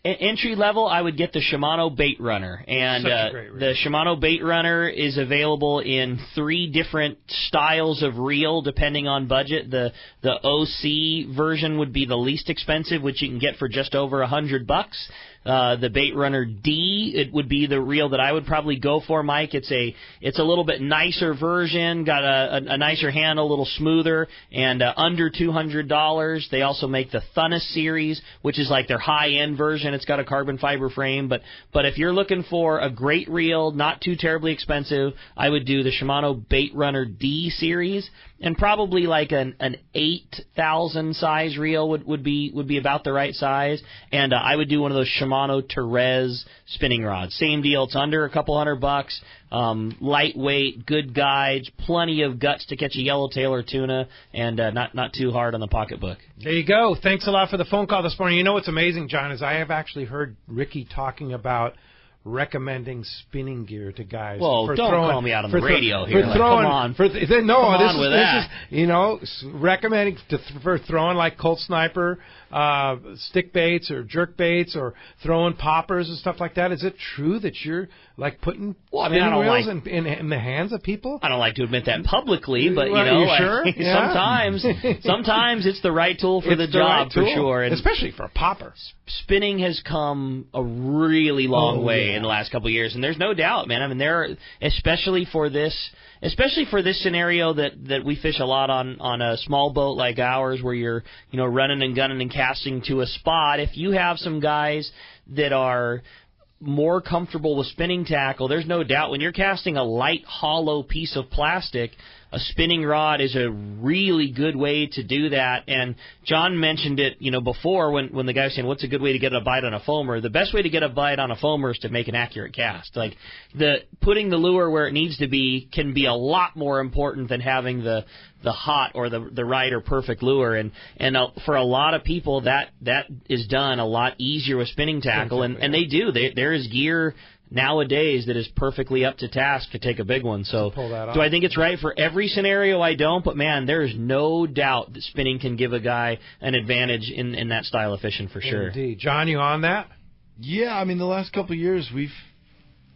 Entry level, I would get the Shimano Bait Runner, and the Shimano Bait Runner is available in 3 different styles of reel, depending on budget. The OC version would be the least expensive, which you can get for just over $100. The Bait Runner D, it would be the reel that I would probably go for, Mike. It's a little bit nicer version, got a nicer handle, a little smoother, and under $200. They also make the Thunus series, which is like their high-end version. It's got a carbon fiber frame, but if you're looking for a great reel, not too terribly expensive, I would do the Shimano Bait Runner D series, and probably like an 8,000 size reel would be about the right size, and I would do one of those Shimano Therese spinning rods. Same deal. It's under a couple $100. Lightweight, good guides, plenty of guts to catch a yellowtail or tuna, and not too hard on the pocketbook. There you go. Thanks a lot for the phone call this morning. You know what's amazing, John, is I have actually heard Ricky talking about recommending spinning gear to guys. Whoa, for don't throwing, call me out on for the radio for here. Throwing, come on. For, no, come this on is, with this that. is, recommending for throwing like Colt Sniper, stick baits or jerk baits or throwing poppers and stuff like that. Is it true that you're like putting spinning wheels in the hands of people? I don't like to admit that publicly, but you sure? sometimes it's the right tool for the job for sure, and especially for a popper. Spinning has come a really long way in the last couple of years, and there's no doubt, man. I mean, especially for this scenario that we fish a lot on a small boat like ours, where you're running and gunning and casting to a spot. If you have some guys that are more comfortable with spinning tackle, there's no doubt when you're casting a light, hollow piece of plastic, a spinning rod is a really good way to do that. And John mentioned it, before when the guy was saying, what's a good way to get a bite on a foamer? The best way to get a bite on a foamer is to make an accurate cast. Like, putting the lure where it needs to be can be a lot more important than having the hot or the right or perfect lure. And for a lot of people, that is done a lot easier with spinning tackle. And they do. There is gear nowadays that is perfectly up to task to take a big one. So do I think it's right for every scenario? I don't, but man, there is no doubt that spinning can give a guy an advantage in that style of fishing for sure. Indeed. John, you on that? Yeah, I mean, the last couple of years we've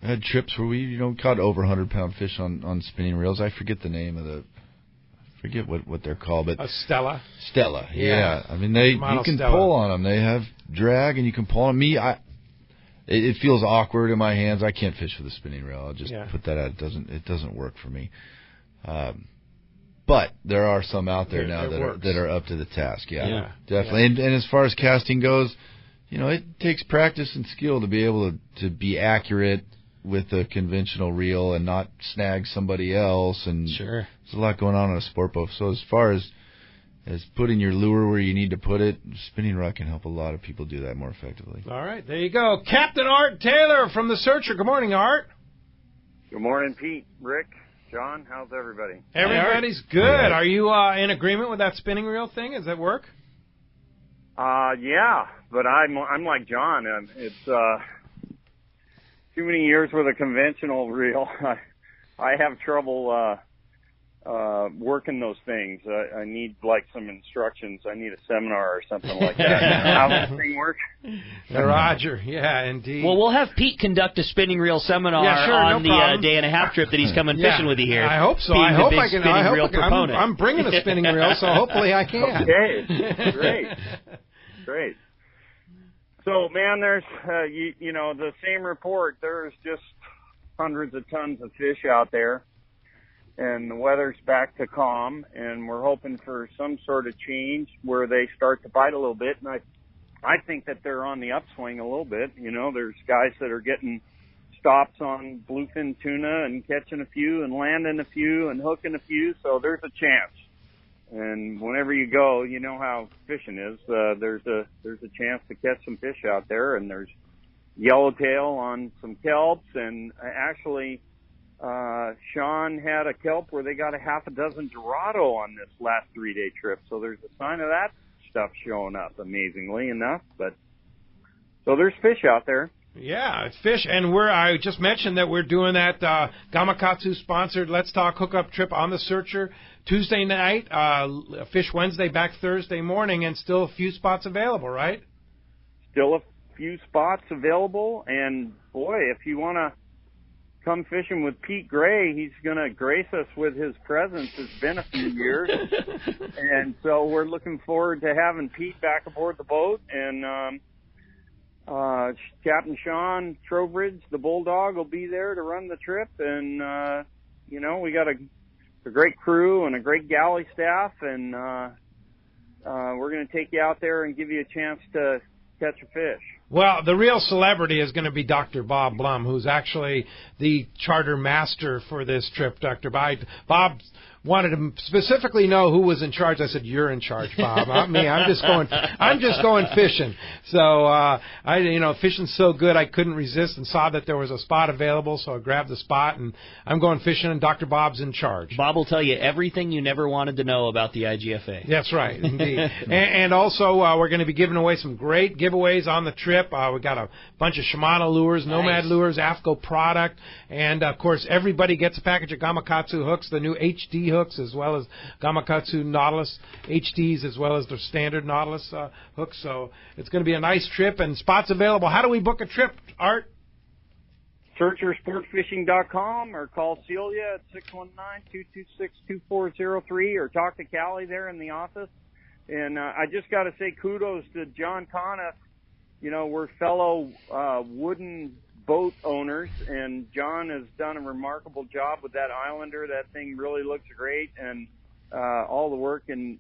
had trips where we caught over 100-pound fish on spinning reels. I forget the name of what they're called, but Stella. Yeah. I mean, you can pull on them. They have drag, and you can pull on them. It feels awkward in my hands. I can't fish with a spinning reel. I'll just put that out. It doesn't work for me. But there are some out there now that are up to the task. Yeah. Definitely. Yeah. And as far as casting goes, it takes practice and skill to be able to be accurate with a conventional reel and not snag somebody else. And sure, there's a lot going on a sport boat. So as far as putting your lure where you need to put it, spinning rod can help a lot of people do that more effectively. All right, there you go. Captain Art Taylor from the Searcher. Good morning, Art. Good morning, Pete, Rick, John. How's everybody? Everybody's good. Right. Are you in agreement with that spinning reel thing? Does that work? Yeah, but I'm like John. It's too many years with a conventional reel. I have trouble working those things. I need like some instructions. I need a seminar or something like that. How does this thing work? Roger, yeah, indeed. Well, we'll have Pete conduct a spinning reel seminar on the day and a half trip that he's coming fishing with you here. I hope so. Being I hope the big I can. spinning I hope reel I can. proponent. I'm bringing a spinning reel, so hopefully I can. Okay, great. So, man, there's you know, the same report. There's just hundreds of tons of fish out there. And the weather's back to calm, and we're hoping for some sort of change where they start to bite a little bit. And I think that they're on the upswing a little bit. You know, there's guys that are getting stops on bluefin tuna and catching a few and landing a few and hooking a few. So there's a chance. And whenever you go, you know how fishing is. There's a chance to catch some fish out there, and there's yellowtail on some kelps, and actually. Sean had a kelp where they got a half a dozen Dorado on this last 3-day trip. So there's a sign of that stuff showing up, amazingly enough. But so there's fish out there. Yeah, it's fish. And I just mentioned that we're doing that Gamakatsu-sponsored Let's Talk Hookup trip on the Searcher Tuesday night, Fish Wednesday, back Thursday morning, and still a few spots available, right? Still a few spots available. And, boy, if you want to come fishing with Pete Gray, he's going to grace us with his presence. It's been a few years. And so we're looking forward to having Pete back aboard the boat. And Captain Sean Trowbridge, the Bulldog, will be there to run the trip. And, you know, we got a great crew and a great galley staff. And we're going to take you out there and give you a chance to catch a fish. Well, the real celebrity is going to be Dr. Bob Blum, who's actually the charter master for this trip, Dr. Bob wanted to specifically know who was in charge. I said, "You're in charge, Bob, not me. I'm just going fishing." So fishing's so good I couldn't resist and saw that there was a spot available, so I grabbed the spot and I'm going fishing. And Dr. Bob's in charge. Bob will tell you everything you never wanted to know about the IGFA. That's right, indeed. and also we're going to be giving away some great giveaways on the trip. We got a bunch of Shimano lures, Nomad lures, AFCO product, and of course everybody gets a package of Gamakatsu hooks, the new HD hooks, as well as Gamakatsu Nautilus HDs, as well as the standard Nautilus hooks. So it's going to be a nice trip, and spots available. How do we book a trip, Art? SearcherSportFishing.com, or call Celia at 619-226-2403, or talk to Callie there in the office. And I just got to say kudos to John Coniff. You know, we're fellow wooden boat owners, and John has done a remarkable job with that Islander. That thing really looks great, and all the work and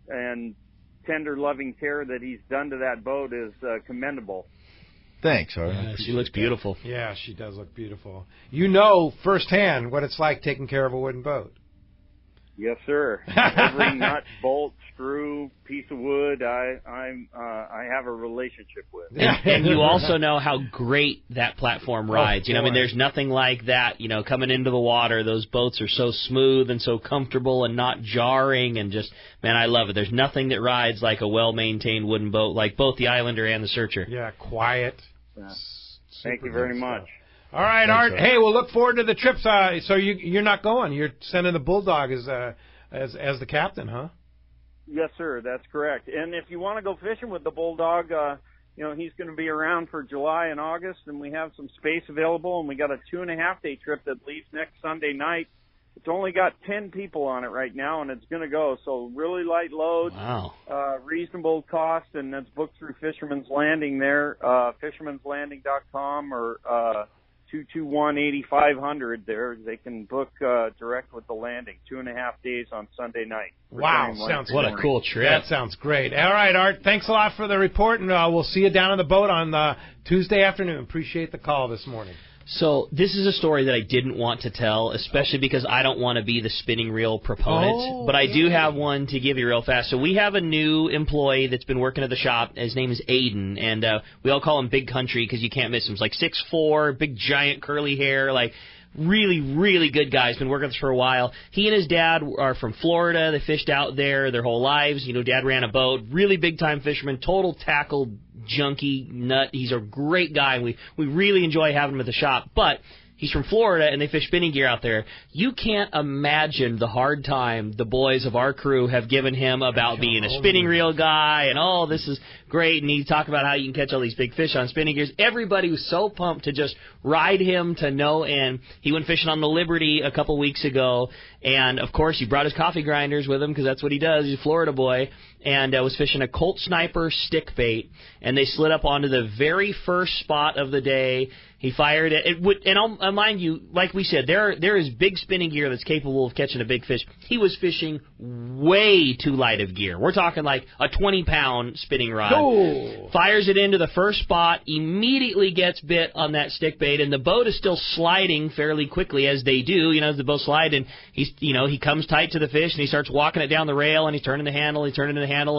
tender, loving care that he's done to that boat is commendable. Thanks, Art. Yeah, she looks beautiful. Yeah, she does look beautiful. You know firsthand what it's like taking care of a wooden boat. Yes, sir. Every nut, bolt, screw, piece of wood, I have a relationship with. And you also know how great that platform rides. You know, I mean, there's nothing like that. You know, coming into the water, those boats are so smooth and so comfortable and not jarring, and just, man, I love it. There's nothing that rides like a well-maintained wooden boat, like both the Islander and the Searcher. Yeah, quiet. Yeah. Thank you very much. All right, Thanks, Art. Hey, we'll look forward to the trip. So you're not going. You're sending the Bulldog as the captain, huh? Yes, sir. That's correct. And if you want to go fishing with the Bulldog, you know, he's going to be around for July and August, and we have some space available, and we got a 2.5-day trip that leaves next Sunday night. It's only got 10 people on it right now, and it's going to go. So really light load, reasonable cost, and that's booked through Fisherman's Landing there, fishermanslanding.com, or 221-8500 there. They can book direct with the landing. 2.5 days on Sunday night. Wow, what a cool trip. That sounds great. All right, Art, thanks a lot for the report, and we'll see you down on the boat on Tuesday afternoon. Appreciate the call this morning. So this is a story that I didn't want to tell, especially because I don't want to be the spinning reel proponent. But I do have one to give you real fast. So we have a new employee that's been working at the shop. His name is Aiden, and we all call him Big Country because you can't miss him. He's like 6'4", big giant curly hair, like really, really good guy. He's been working with us for a while. He and his dad are from Florida. They fished out there their whole lives. You know, Dad ran a boat. Really big-time fisherman, total tackle junkie nut. He's a great guy. We really enjoy having him at the shop. But he's from Florida, and they fish spinning gear out there. You can't imagine the hard time the boys of our crew have given him about being a spinning reel guy, and, oh, this is great, and he talked about how you can catch all these big fish on spinning gears. Everybody was so pumped to just ride him to no end. He went fishing on the Liberty a couple weeks ago, and, of course, he brought his coffee grinders with him because that's what he does. He's a Florida boy, and was fishing a Colt Sniper stick bait, and they slid up onto the very first spot of the day. He fired it. And I'll mind you, like we said, there is big spinning gear that's capable of catching a big fish. He was fishing way too light of gear. We're talking like a 20-pound spinning rod. Oh. Fires it into the first spot, immediately gets bit on that stick bait, and the boat is still sliding fairly quickly, as they do, as the boat slide, and he comes tight to the fish, and he starts walking it down the rail, and he's turning the handle,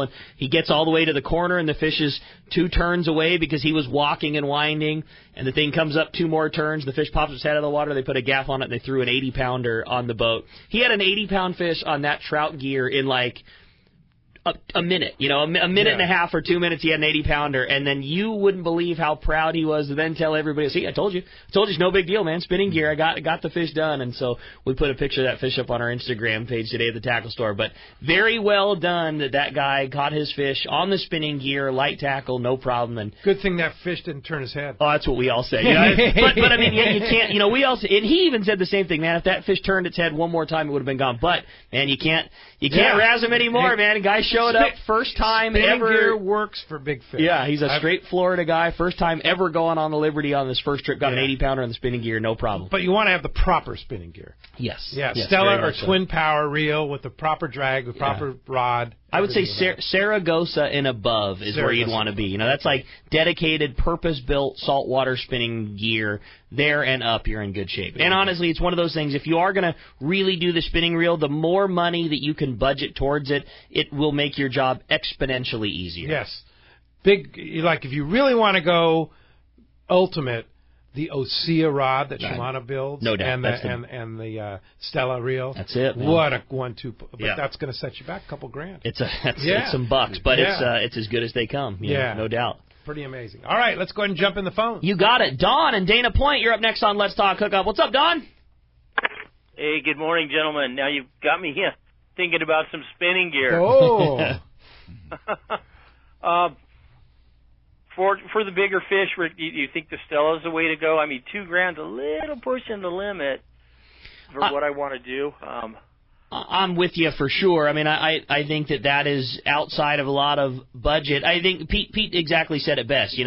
and he gets all the way to the corner, and the fish is 2 turns away because he was walking and winding, and the thing comes up 2 more turns, the fish pops its head out of the water, they put a gaff on it, and they threw an 80-pounder on the boat. He had an 80-pound fish on that trout gear in like a minute, a minute and a half or 2 minutes. He had an 80-pounder, and then you wouldn't believe how proud he was to then tell everybody, see, I told you it's no big deal, man, spinning gear, I got the fish done. And so we put a picture of that fish up on our Instagram page today at the tackle store. But very well done that guy caught his fish on the spinning gear, light tackle, no problem. And good thing that fish didn't turn his head. Oh, that's what we all say. But I mean, yeah, you can't, we also, and he even said the same thing, man, if that fish turned its head one more time, it would have been gone. But, man, you can't razz him anymore, man. A guy showed up first time ever. Gear works for big fish. Yeah, he's a straight Florida guy. First time ever going on the Liberty on this first trip. Got an 80-pounder on the spinning gear, no problem. But you want to have the proper spinning gear. Yes. Yeah, Stella or twin power reel with the proper drag, with proper rod. I would say Saragossa and above is where you'd want to be. That's like dedicated, purpose-built saltwater spinning gear. There and up, you're in good shape. And honestly, it's one of those things, if you are going to really do the spinning reel, the more money that you can budget towards it, it will make your job exponentially easier. Yes. Like if you really want to go ultimate, the Osea rod that Shimano builds, no doubt, and the Stella reel. That's it. Man. What a 1-2! But that's going to set you back a couple grand. It's some bucks, but it's as good as they come. No doubt. Pretty amazing. All right, let's go ahead and jump in the phone. You got it, Don and Dana Point. You're up next on Let's Talk Hookup. What's up, Don? Hey, good morning, gentlemen. Now you've got me here thinking about some spinning gear. Oh. For the bigger fish, you think the Stella's the way to go? I mean, $2,000's a little pushing the limit for what I want to do. I'm with you for sure. I mean, I think that is outside of a lot of budget. I think Pete exactly said it best.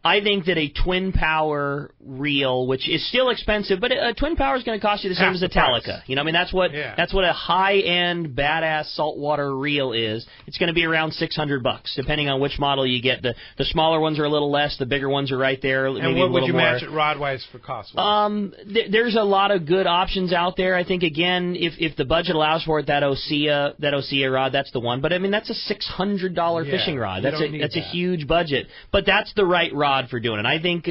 I think that a twin power reel, which is still expensive, but a twin power is going to cost you the same as a Talica. That's what a high end badass saltwater reel is. It's going to be around $600, depending on which model you get. The smaller ones are a little less. The bigger ones are right there. And maybe what a would little you more. match it rod wise for cost? There's a lot of good options out there. I think again, if the budget allows for it, that Osea rod, that's the one. But I mean, that's a $600 fishing rod. That's a huge budget. But that's the right rod for doing it. I think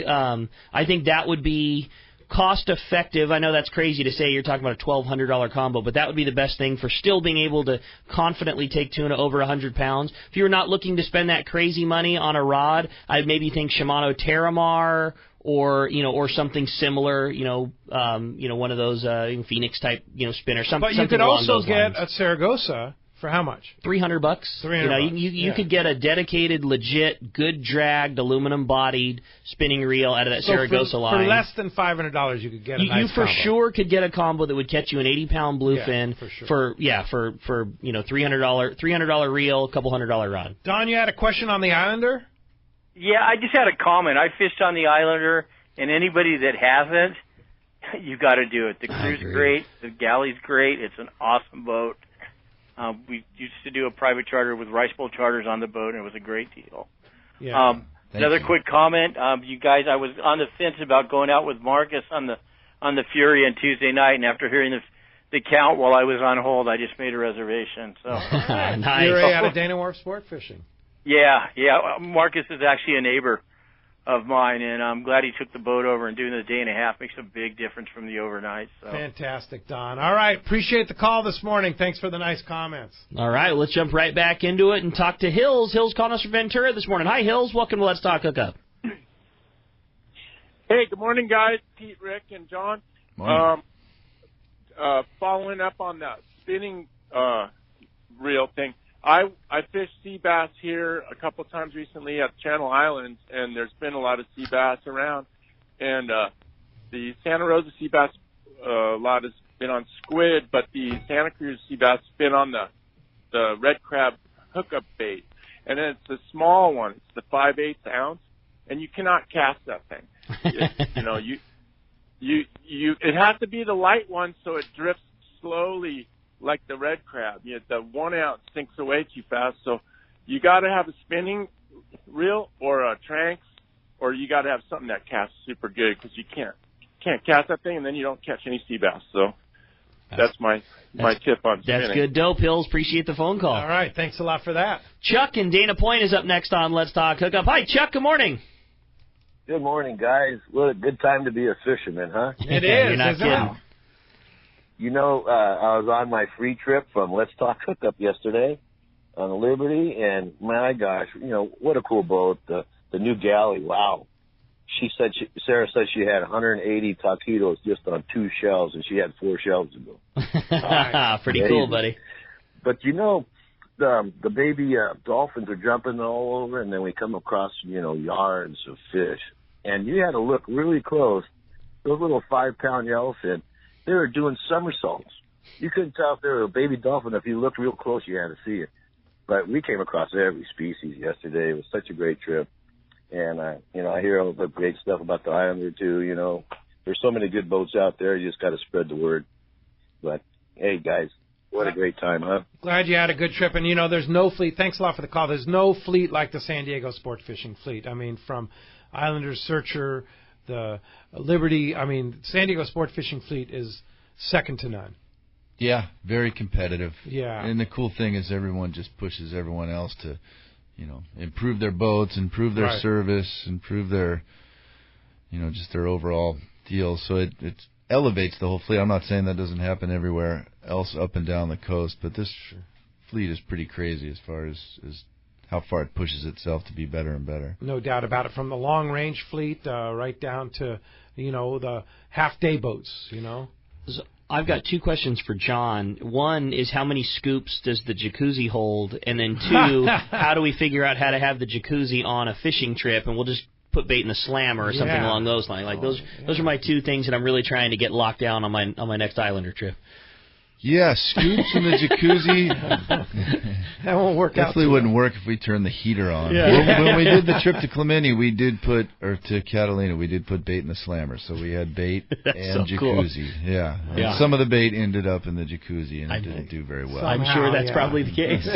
that would be cost effective. I know that's crazy to say. You're talking about a $1,200 combo, but that would be the best thing for still being able to confidently take tuna over 100 pounds. If you're not looking to spend that crazy money on a rod, I'd maybe think Shimano Terramar or something similar. One of those Phoenix type spinner. But you could also get a Saragossa. For how much? $300. $300. You could get a dedicated, legit, good dragged, aluminum bodied spinning reel out of that Saragossa line. For less than $500, you could get a nice You for combo. Sure could get a combo that would catch you an 80-pound bluefin for $300 reel, couple $100 rod. Don, you had a question on the Islander? Yeah, I just had a comment. I fished on the Islander, and anybody that hasn't, you got to do it. The crew's great. The galley's great. It's an awesome boat. We used to do a private charter with Rice Bowl charters on the boat, and it was a great deal. Yeah. Another quick comment, you guys. I was on the fence about going out with Marcus on the Fury on Tuesday night, and after hearing the count while I was on hold, I just made a reservation. So nice. Fury out of Dana Wharf Sport Fishing. Yeah. Marcus is actually a neighbor of mine, and I'm glad he took the boat over, and doing the day and a half makes a big difference from the overnight. So. Fantastic, Don. All right, appreciate the call this morning. Thanks for the nice comments. All right, let's jump right back into it and talk to Hills. Hills calling us from Ventura this morning. Hi, Hills. Welcome to Let's Talk Hookup. Hey, good morning, guys. Pete, Rick, and John. Morning. Following up on that spinning reel thing, I fished sea bass here a couple times recently at Channel Islands, and there's been a lot of sea bass around. And the Santa Rosa sea bass lot has been on squid, but the Santa Cruz sea bass has been on the red crab hookup bait. And then it's the small one. It's the 5/8 ounce, and you cannot cast that thing. It has to be the light one, so it drifts slowly like the red crab. The 1 ounce sinks away too fast, so you got to have a spinning reel or a tranks, or you got to have something that casts super good, because you can't cast that thing and then you don't catch any sea bass. So that's my tip on spinning. That's good dope, Hills. Appreciate the phone call. All right, thanks a lot for that. Chuck in Dana Point is up next on Let's Talk Hookup. Hi, Chuck. Good morning. Good morning, guys. What a good time to be a fisherman, huh? It is. You're not isn't kidding. it? I was on my free trip from Let's Talk Hookup yesterday on the Liberty, and my gosh, what a cool boat. The new galley, wow. Sarah said she had 180 taquitos just on 2 shelves, and she had 4 shelves to go. Pretty cool, buddy. But the baby dolphins are jumping all over, and then we come across, yards of fish. And you had to look really close. Those little 5-pound yellowfin, they were doing somersaults. You couldn't tell if they were a baby dolphin. If you looked real close, you had to see it. But we came across every species yesterday. It was such a great trip. And, I hear all the great stuff about the Islander, too. There's so many good boats out there. You just got to spread the word. But, hey, guys, what a great time, huh? Glad you had a good trip. And, there's no fleet. Thanks a lot for the call. There's no fleet like the San Diego Sport Fishing Fleet. I mean, from Islanders Searcher, the Liberty. I mean, San Diego Sport Fishing Fleet is second to none. Yeah, very competitive. Yeah. And the cool thing is everyone just pushes everyone else to, improve their boats, improve their service, improve their, just their overall deal. So it elevates the whole fleet. I'm not saying that doesn't happen everywhere else up and down the coast, but this fleet is pretty crazy as far as how far it pushes itself to be better and better. No doubt about it. From the long-range fleet right down to, the half-day boats, So I've got 2 questions for John. One is, how many scoops does the jacuzzi hold? And then 2, how do we figure out how to have the jacuzzi on a fishing trip? And we'll just put bait in the slammer or something along those lines. Those are my 2 things that I'm really trying to get locked down on my next Islander trip. Yeah, scoops in the jacuzzi. That won't work out. Definitely wouldn't work if we turned the heater on. Yeah. When we did the trip to Clemente, to Catalina, we did put bait in the slammer. So we had bait and jacuzzi. Cool. Yeah. And some of the bait ended up in the jacuzzi, and it didn't do very well. I'm sure that's probably the case.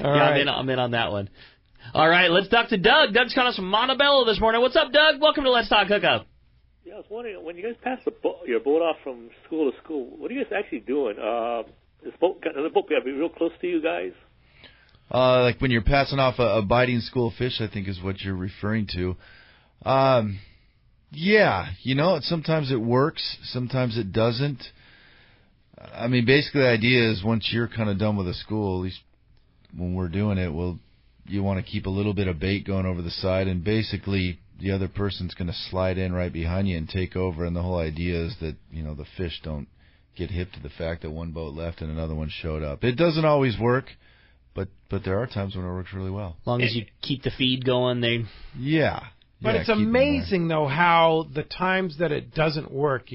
I'm in on that one. All right, let's talk to Doug. Doug's calling us from Montebello this morning. What's up, Doug? Welcome to Let's Talk Hookup. Yeah, I was wondering, when you guys pass your boat off from school to school, what are you guys actually doing? Does the boat got to be real close to you guys? Like when you're passing off a biting school of fish, I think is what you're referring to. Yeah, sometimes it works, sometimes it doesn't. I mean, basically the idea is once you're kind of done with the school, at least when we're doing it, you want to keep a little bit of bait going over the side, and basically the other person's going to slide in right behind you and take over, and the whole idea is that, the fish don't get hip to the fact that one boat left and another one showed up. It doesn't always work, but there are times when it works really well. As long as you keep the feed going, Yeah. But it's amazing, though, how the times that it doesn't work,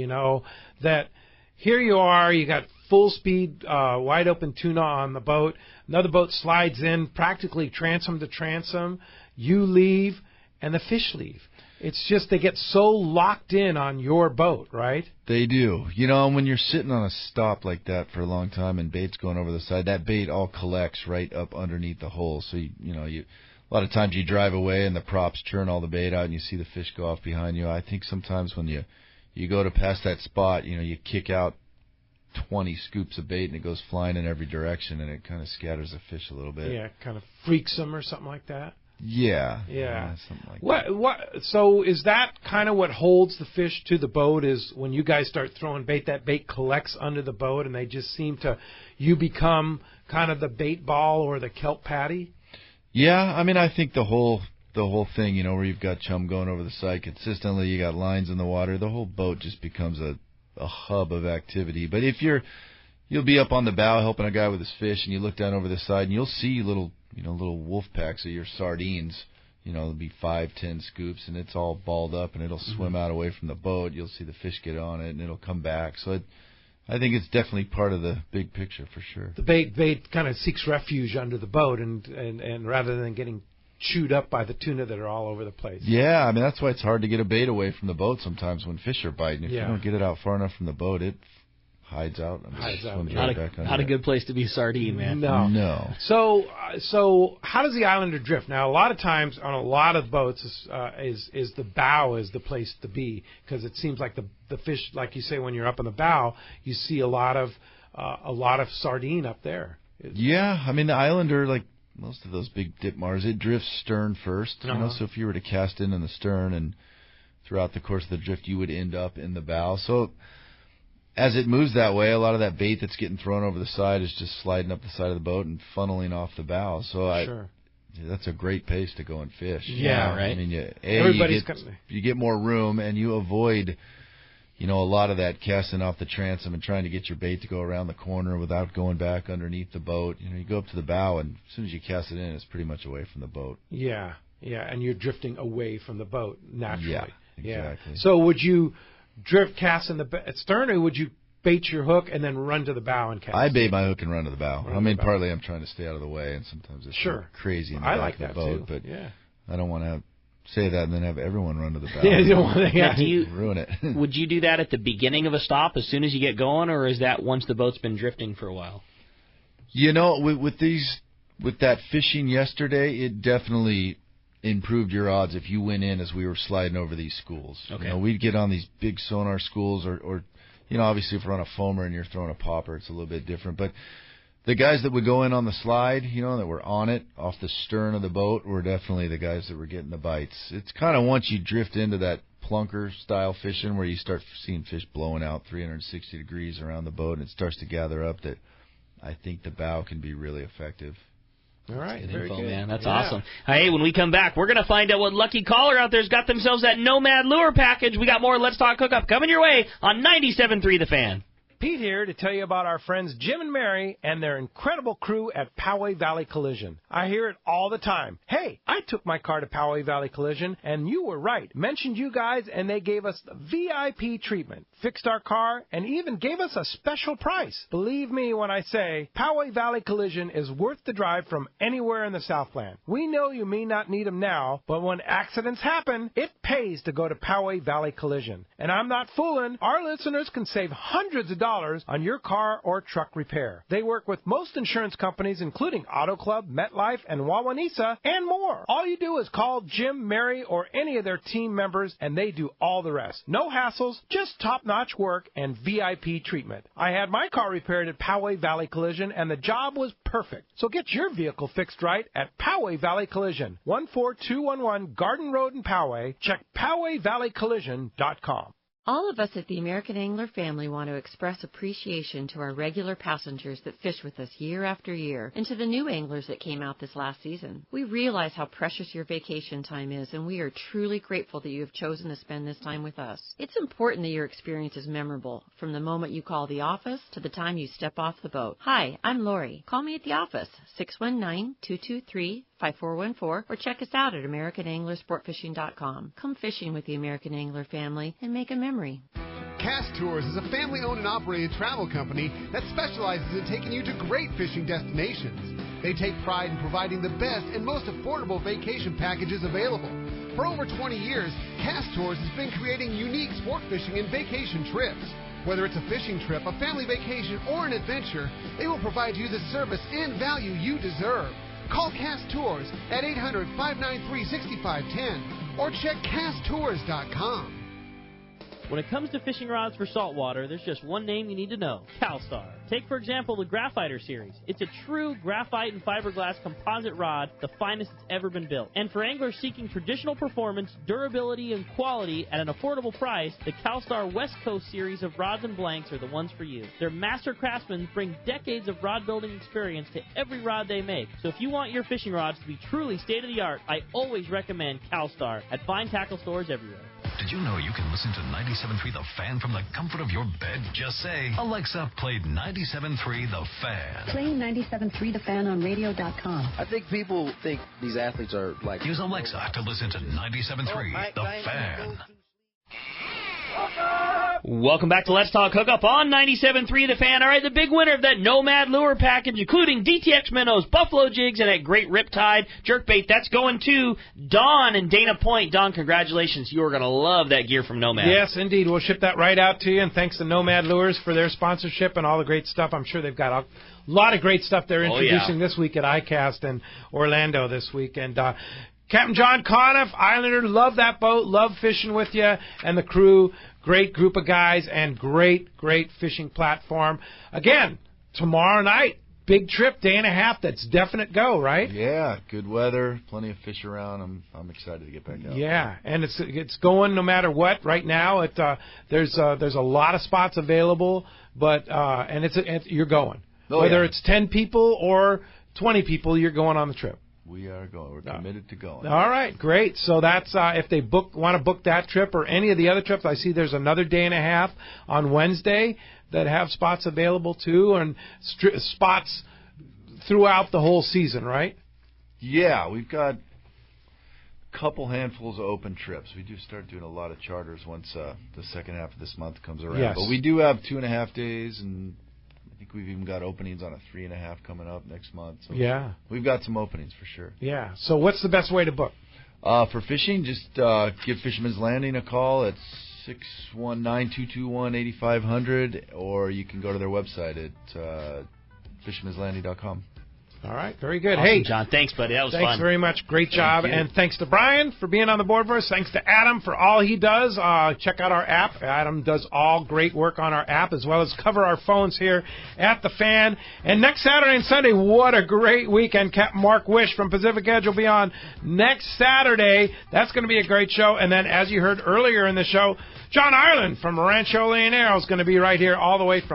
that here you are, you got full speed, wide open tuna on the boat, another boat slides in, practically transom to transom, you leave, and the fish leave. It's just they get so locked in on your boat, right? They do. And when you're sitting on a stop like that for a long time and bait's going over the side, that bait all collects right up underneath the hole. So, you a lot of times you drive away and the props churn all the bait out and you see the fish go off behind you. I think sometimes when you go to pass that spot, you kick out 20 scoops of bait and it goes flying in every direction and it kind of scatters the fish a little bit. Yeah, kind of freaks them or something like that. Yeah. Something like that. What? So is that kind of what holds the fish to the boat? Is when you guys start throwing bait, that bait collects under the boat, and they just seem to, you become kind of the bait ball or the kelp patty? Yeah, I mean, I think the whole thing, where you've got chum going over the side consistently, you got lines in the water, the whole boat just becomes a hub of activity. But if you'll be up on the bow helping a guy with his fish, and you look down over the side, and you'll see little wolf packs of your sardines. There'll be 5-10 scoops, and it's all balled up, and it'll swim out away from the boat. You'll see the fish get on it, and it'll come back. So I think it's definitely part of the big picture for sure. The bait kind of seeks refuge under the boat, and rather than getting chewed up by the tuna that are all over the place. Yeah, I mean, that's why it's hard to get a bait away from the boat sometimes when fish are biting. If you don't get it out far enough from the boat, it hides out. Not a good place to be sardine, man. No. So how does the Islander drift? Now, a lot of times on a lot of boats is the bow is the place to be, because it seems like the fish, like you say, when you're up on the bow, you see a lot of sardine up there. Yeah, I mean, the Islander, like most of those big dip mars, it drifts stern first. So if you were to cast in the stern, and throughout the course of the drift, you would end up in the bow. So as it moves that way, a lot of that bait that's getting thrown over the side is just sliding up the side of the boat and funneling off the bow. So that's a great pace to go and fish. Yeah, right. I mean, you get more room, and you avoid, a lot of that casting off the transom and trying to get your bait to go around the corner without going back underneath the boat. You go up to the bow, and as soon as you cast it in, it's pretty much away from the boat. Yeah, and you're drifting away from the boat naturally. Yeah, exactly. Yeah. So would you drift cast in the stern, or would you bait your hook and then run to the bow and cast? I bait my hook and run to the bow. Partly I'm trying to stay out of the way, and sometimes it's crazy in the back of the boat. Too. But I don't want to say that and then have everyone run to the bow. You don't want to ruin it. Would you do that at the beginning of a stop as soon as you get going, or is that once the boat's been drifting for a while? With that fishing yesterday, it definitely improved your odds if you went in as we were sliding over these schools. Okay. We'd get on these big sonar schools, or obviously if we're on a foamer and you're throwing a popper, it's a little bit different. But the guys that would go in on the slide, that were on it off the stern of the boat, were definitely the guys that were getting the bites. It's kind of once you drift into that plunker style fishing where you start seeing fish blowing out 360 degrees around the boat, and it starts to gather up, that I think the bow can be really effective. All right, good very info, good. man. That's awesome. Hey, when we come back, we're going to find out what lucky caller out there's got themselves that Nomad Lure package. We got more Let's Talk Hookup coming your way on 97.3 The Fan. Pete here to tell you about our friends Jim and Mary and their incredible crew at Poway Valley Collision. I hear it all the time. Hey, I took my car to Poway Valley Collision, and you were right. Mentioned you guys, and they gave us the VIP treatment. Fixed our car, and even gave us a special price. Believe me when I say Poway Valley Collision is worth the drive from anywhere in the Southland. We know you may not need them now, but when accidents happen, it pays to go to Poway Valley Collision. And I'm not fooling. Our listeners can save hundreds of dollars on your car or truck repair. They work with most insurance companies, including Auto Club, MetLife, and Wawanesa, and more. All you do is call Jim, Mary, or any of their team members, and they do all the rest. No hassles, just top-notch work and VIP treatment. I had my car repaired at Poway Valley Collision, and the job was perfect. So get your vehicle fixed right at Poway Valley Collision, 14211 Garden Road in Poway. Check PowayValleyCollision.com. All of us at the American Angler family want to express appreciation to our regular passengers that fish with us year after year, and to the new anglers that came out this last season. We realize how precious your vacation time is, and we are truly grateful that you have chosen to spend this time with us. It's important that your experience is memorable, from the moment you call the office to the time you step off the boat. Hi, I'm Lori. Call me at the office, 619-223-5414, or check us out at AmericanAnglerSportFishing.com. Come fishing with the American Angler family and make a memory. Cast Tours is a family-owned and operated travel company that specializes in taking you to great fishing destinations. They take pride in providing the best and most affordable vacation packages available. For over 20 years, Cast Tours has been creating unique sport fishing and vacation trips. Whether it's a fishing trip, a family vacation, or an adventure, they will provide you the service and value you deserve. Call Cast Tours at 800-593-6510 or check casttours.com. When it comes to fishing rods for saltwater, there's just one name you need to know, CalStar. Take, for example, the Graphiter series. It's a true graphite and fiberglass composite rod, the finest that's ever been built. And for anglers seeking traditional performance, durability, and quality at an affordable price, the CalStar West Coast series of rods and blanks are the ones for you. Their master craftsmen bring decades of rod building experience to every rod they make. So if you want your fishing rods to be truly state-of-the-art, I always recommend CalStar at fine tackle stores everywhere. Did you know you can listen to 97.3 The Fan from the comfort of your bed? Just say, Alexa, play 97.3 The Fan. Play 97.3 The Fan on radio.com. I think people think these athletes are like... Use Alexa to listen to 97.3 The Fan. Welcome back to Let's Talk Hookup on 97.3 The Fan. All right, the big winner of that Nomad Lure package, including DTX minnows, buffalo jigs, and that great Riptide jerkbait, that's going to Don in Dana Point. Don, congratulations. You are going to love that gear from Nomad. Yes, indeed. We'll ship that right out to you, and thanks to Nomad Lures for their sponsorship and all the great stuff. I'm sure they've got a lot of great stuff they're introducing this week at ICAST in Orlando this week. And Captain John Coniff, Islander, love that boat, love fishing with you, and the crew. Great group of guys and great fishing platform. Again, tomorrow night, big trip, day and a half. That's definite go, right? Yeah, good weather, plenty of fish around. I'm excited to get back out. Yeah, and it's going no matter what. Right now, there's a lot of spots available, but and you're going. Whether it's 10 people or 20 people, you're going on the trip. We are going. We're committed to going. All right, great. So that's if they want to book that trip or any of the other trips. I see there's another day and a half on Wednesday that have spots available too, and spots throughout the whole season, right? Yeah, we've got a couple handfuls of open trips. We do start doing a lot of charters once the second half of this month comes around. Yes. But we do have 2.5 days, and I think we've even got openings on a 3.5 coming up next month. So yeah. We've got some openings for sure. Yeah. So what's the best way to book? For fishing, just give Fisherman's Landing a call at 619-221-8500, or you can go to their website at fishermanslanding.com. All right, very good. Awesome, hey, John, thanks, buddy. That was fun. Thanks very much. Great job. And thanks to Brian for being on the board for us. Thanks to Adam for all he does. Check out our app. Adam does all great work on our app, as well as cover our phones here at The Fan. And next Saturday and Sunday, what a great weekend. Captain Mark Wish from Pacific Edge will be on next Saturday. That's going to be a great show. And then, as you heard earlier in the show, John Ireland from Rancho Leonero is going to be right here all the way, it's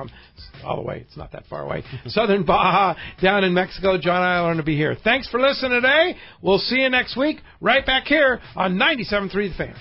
not that far away, Southern Baja, down in Mexico. John Ireland will be here. Thanks for listening today. We'll see you next week, right back here on 97.3 The Fan.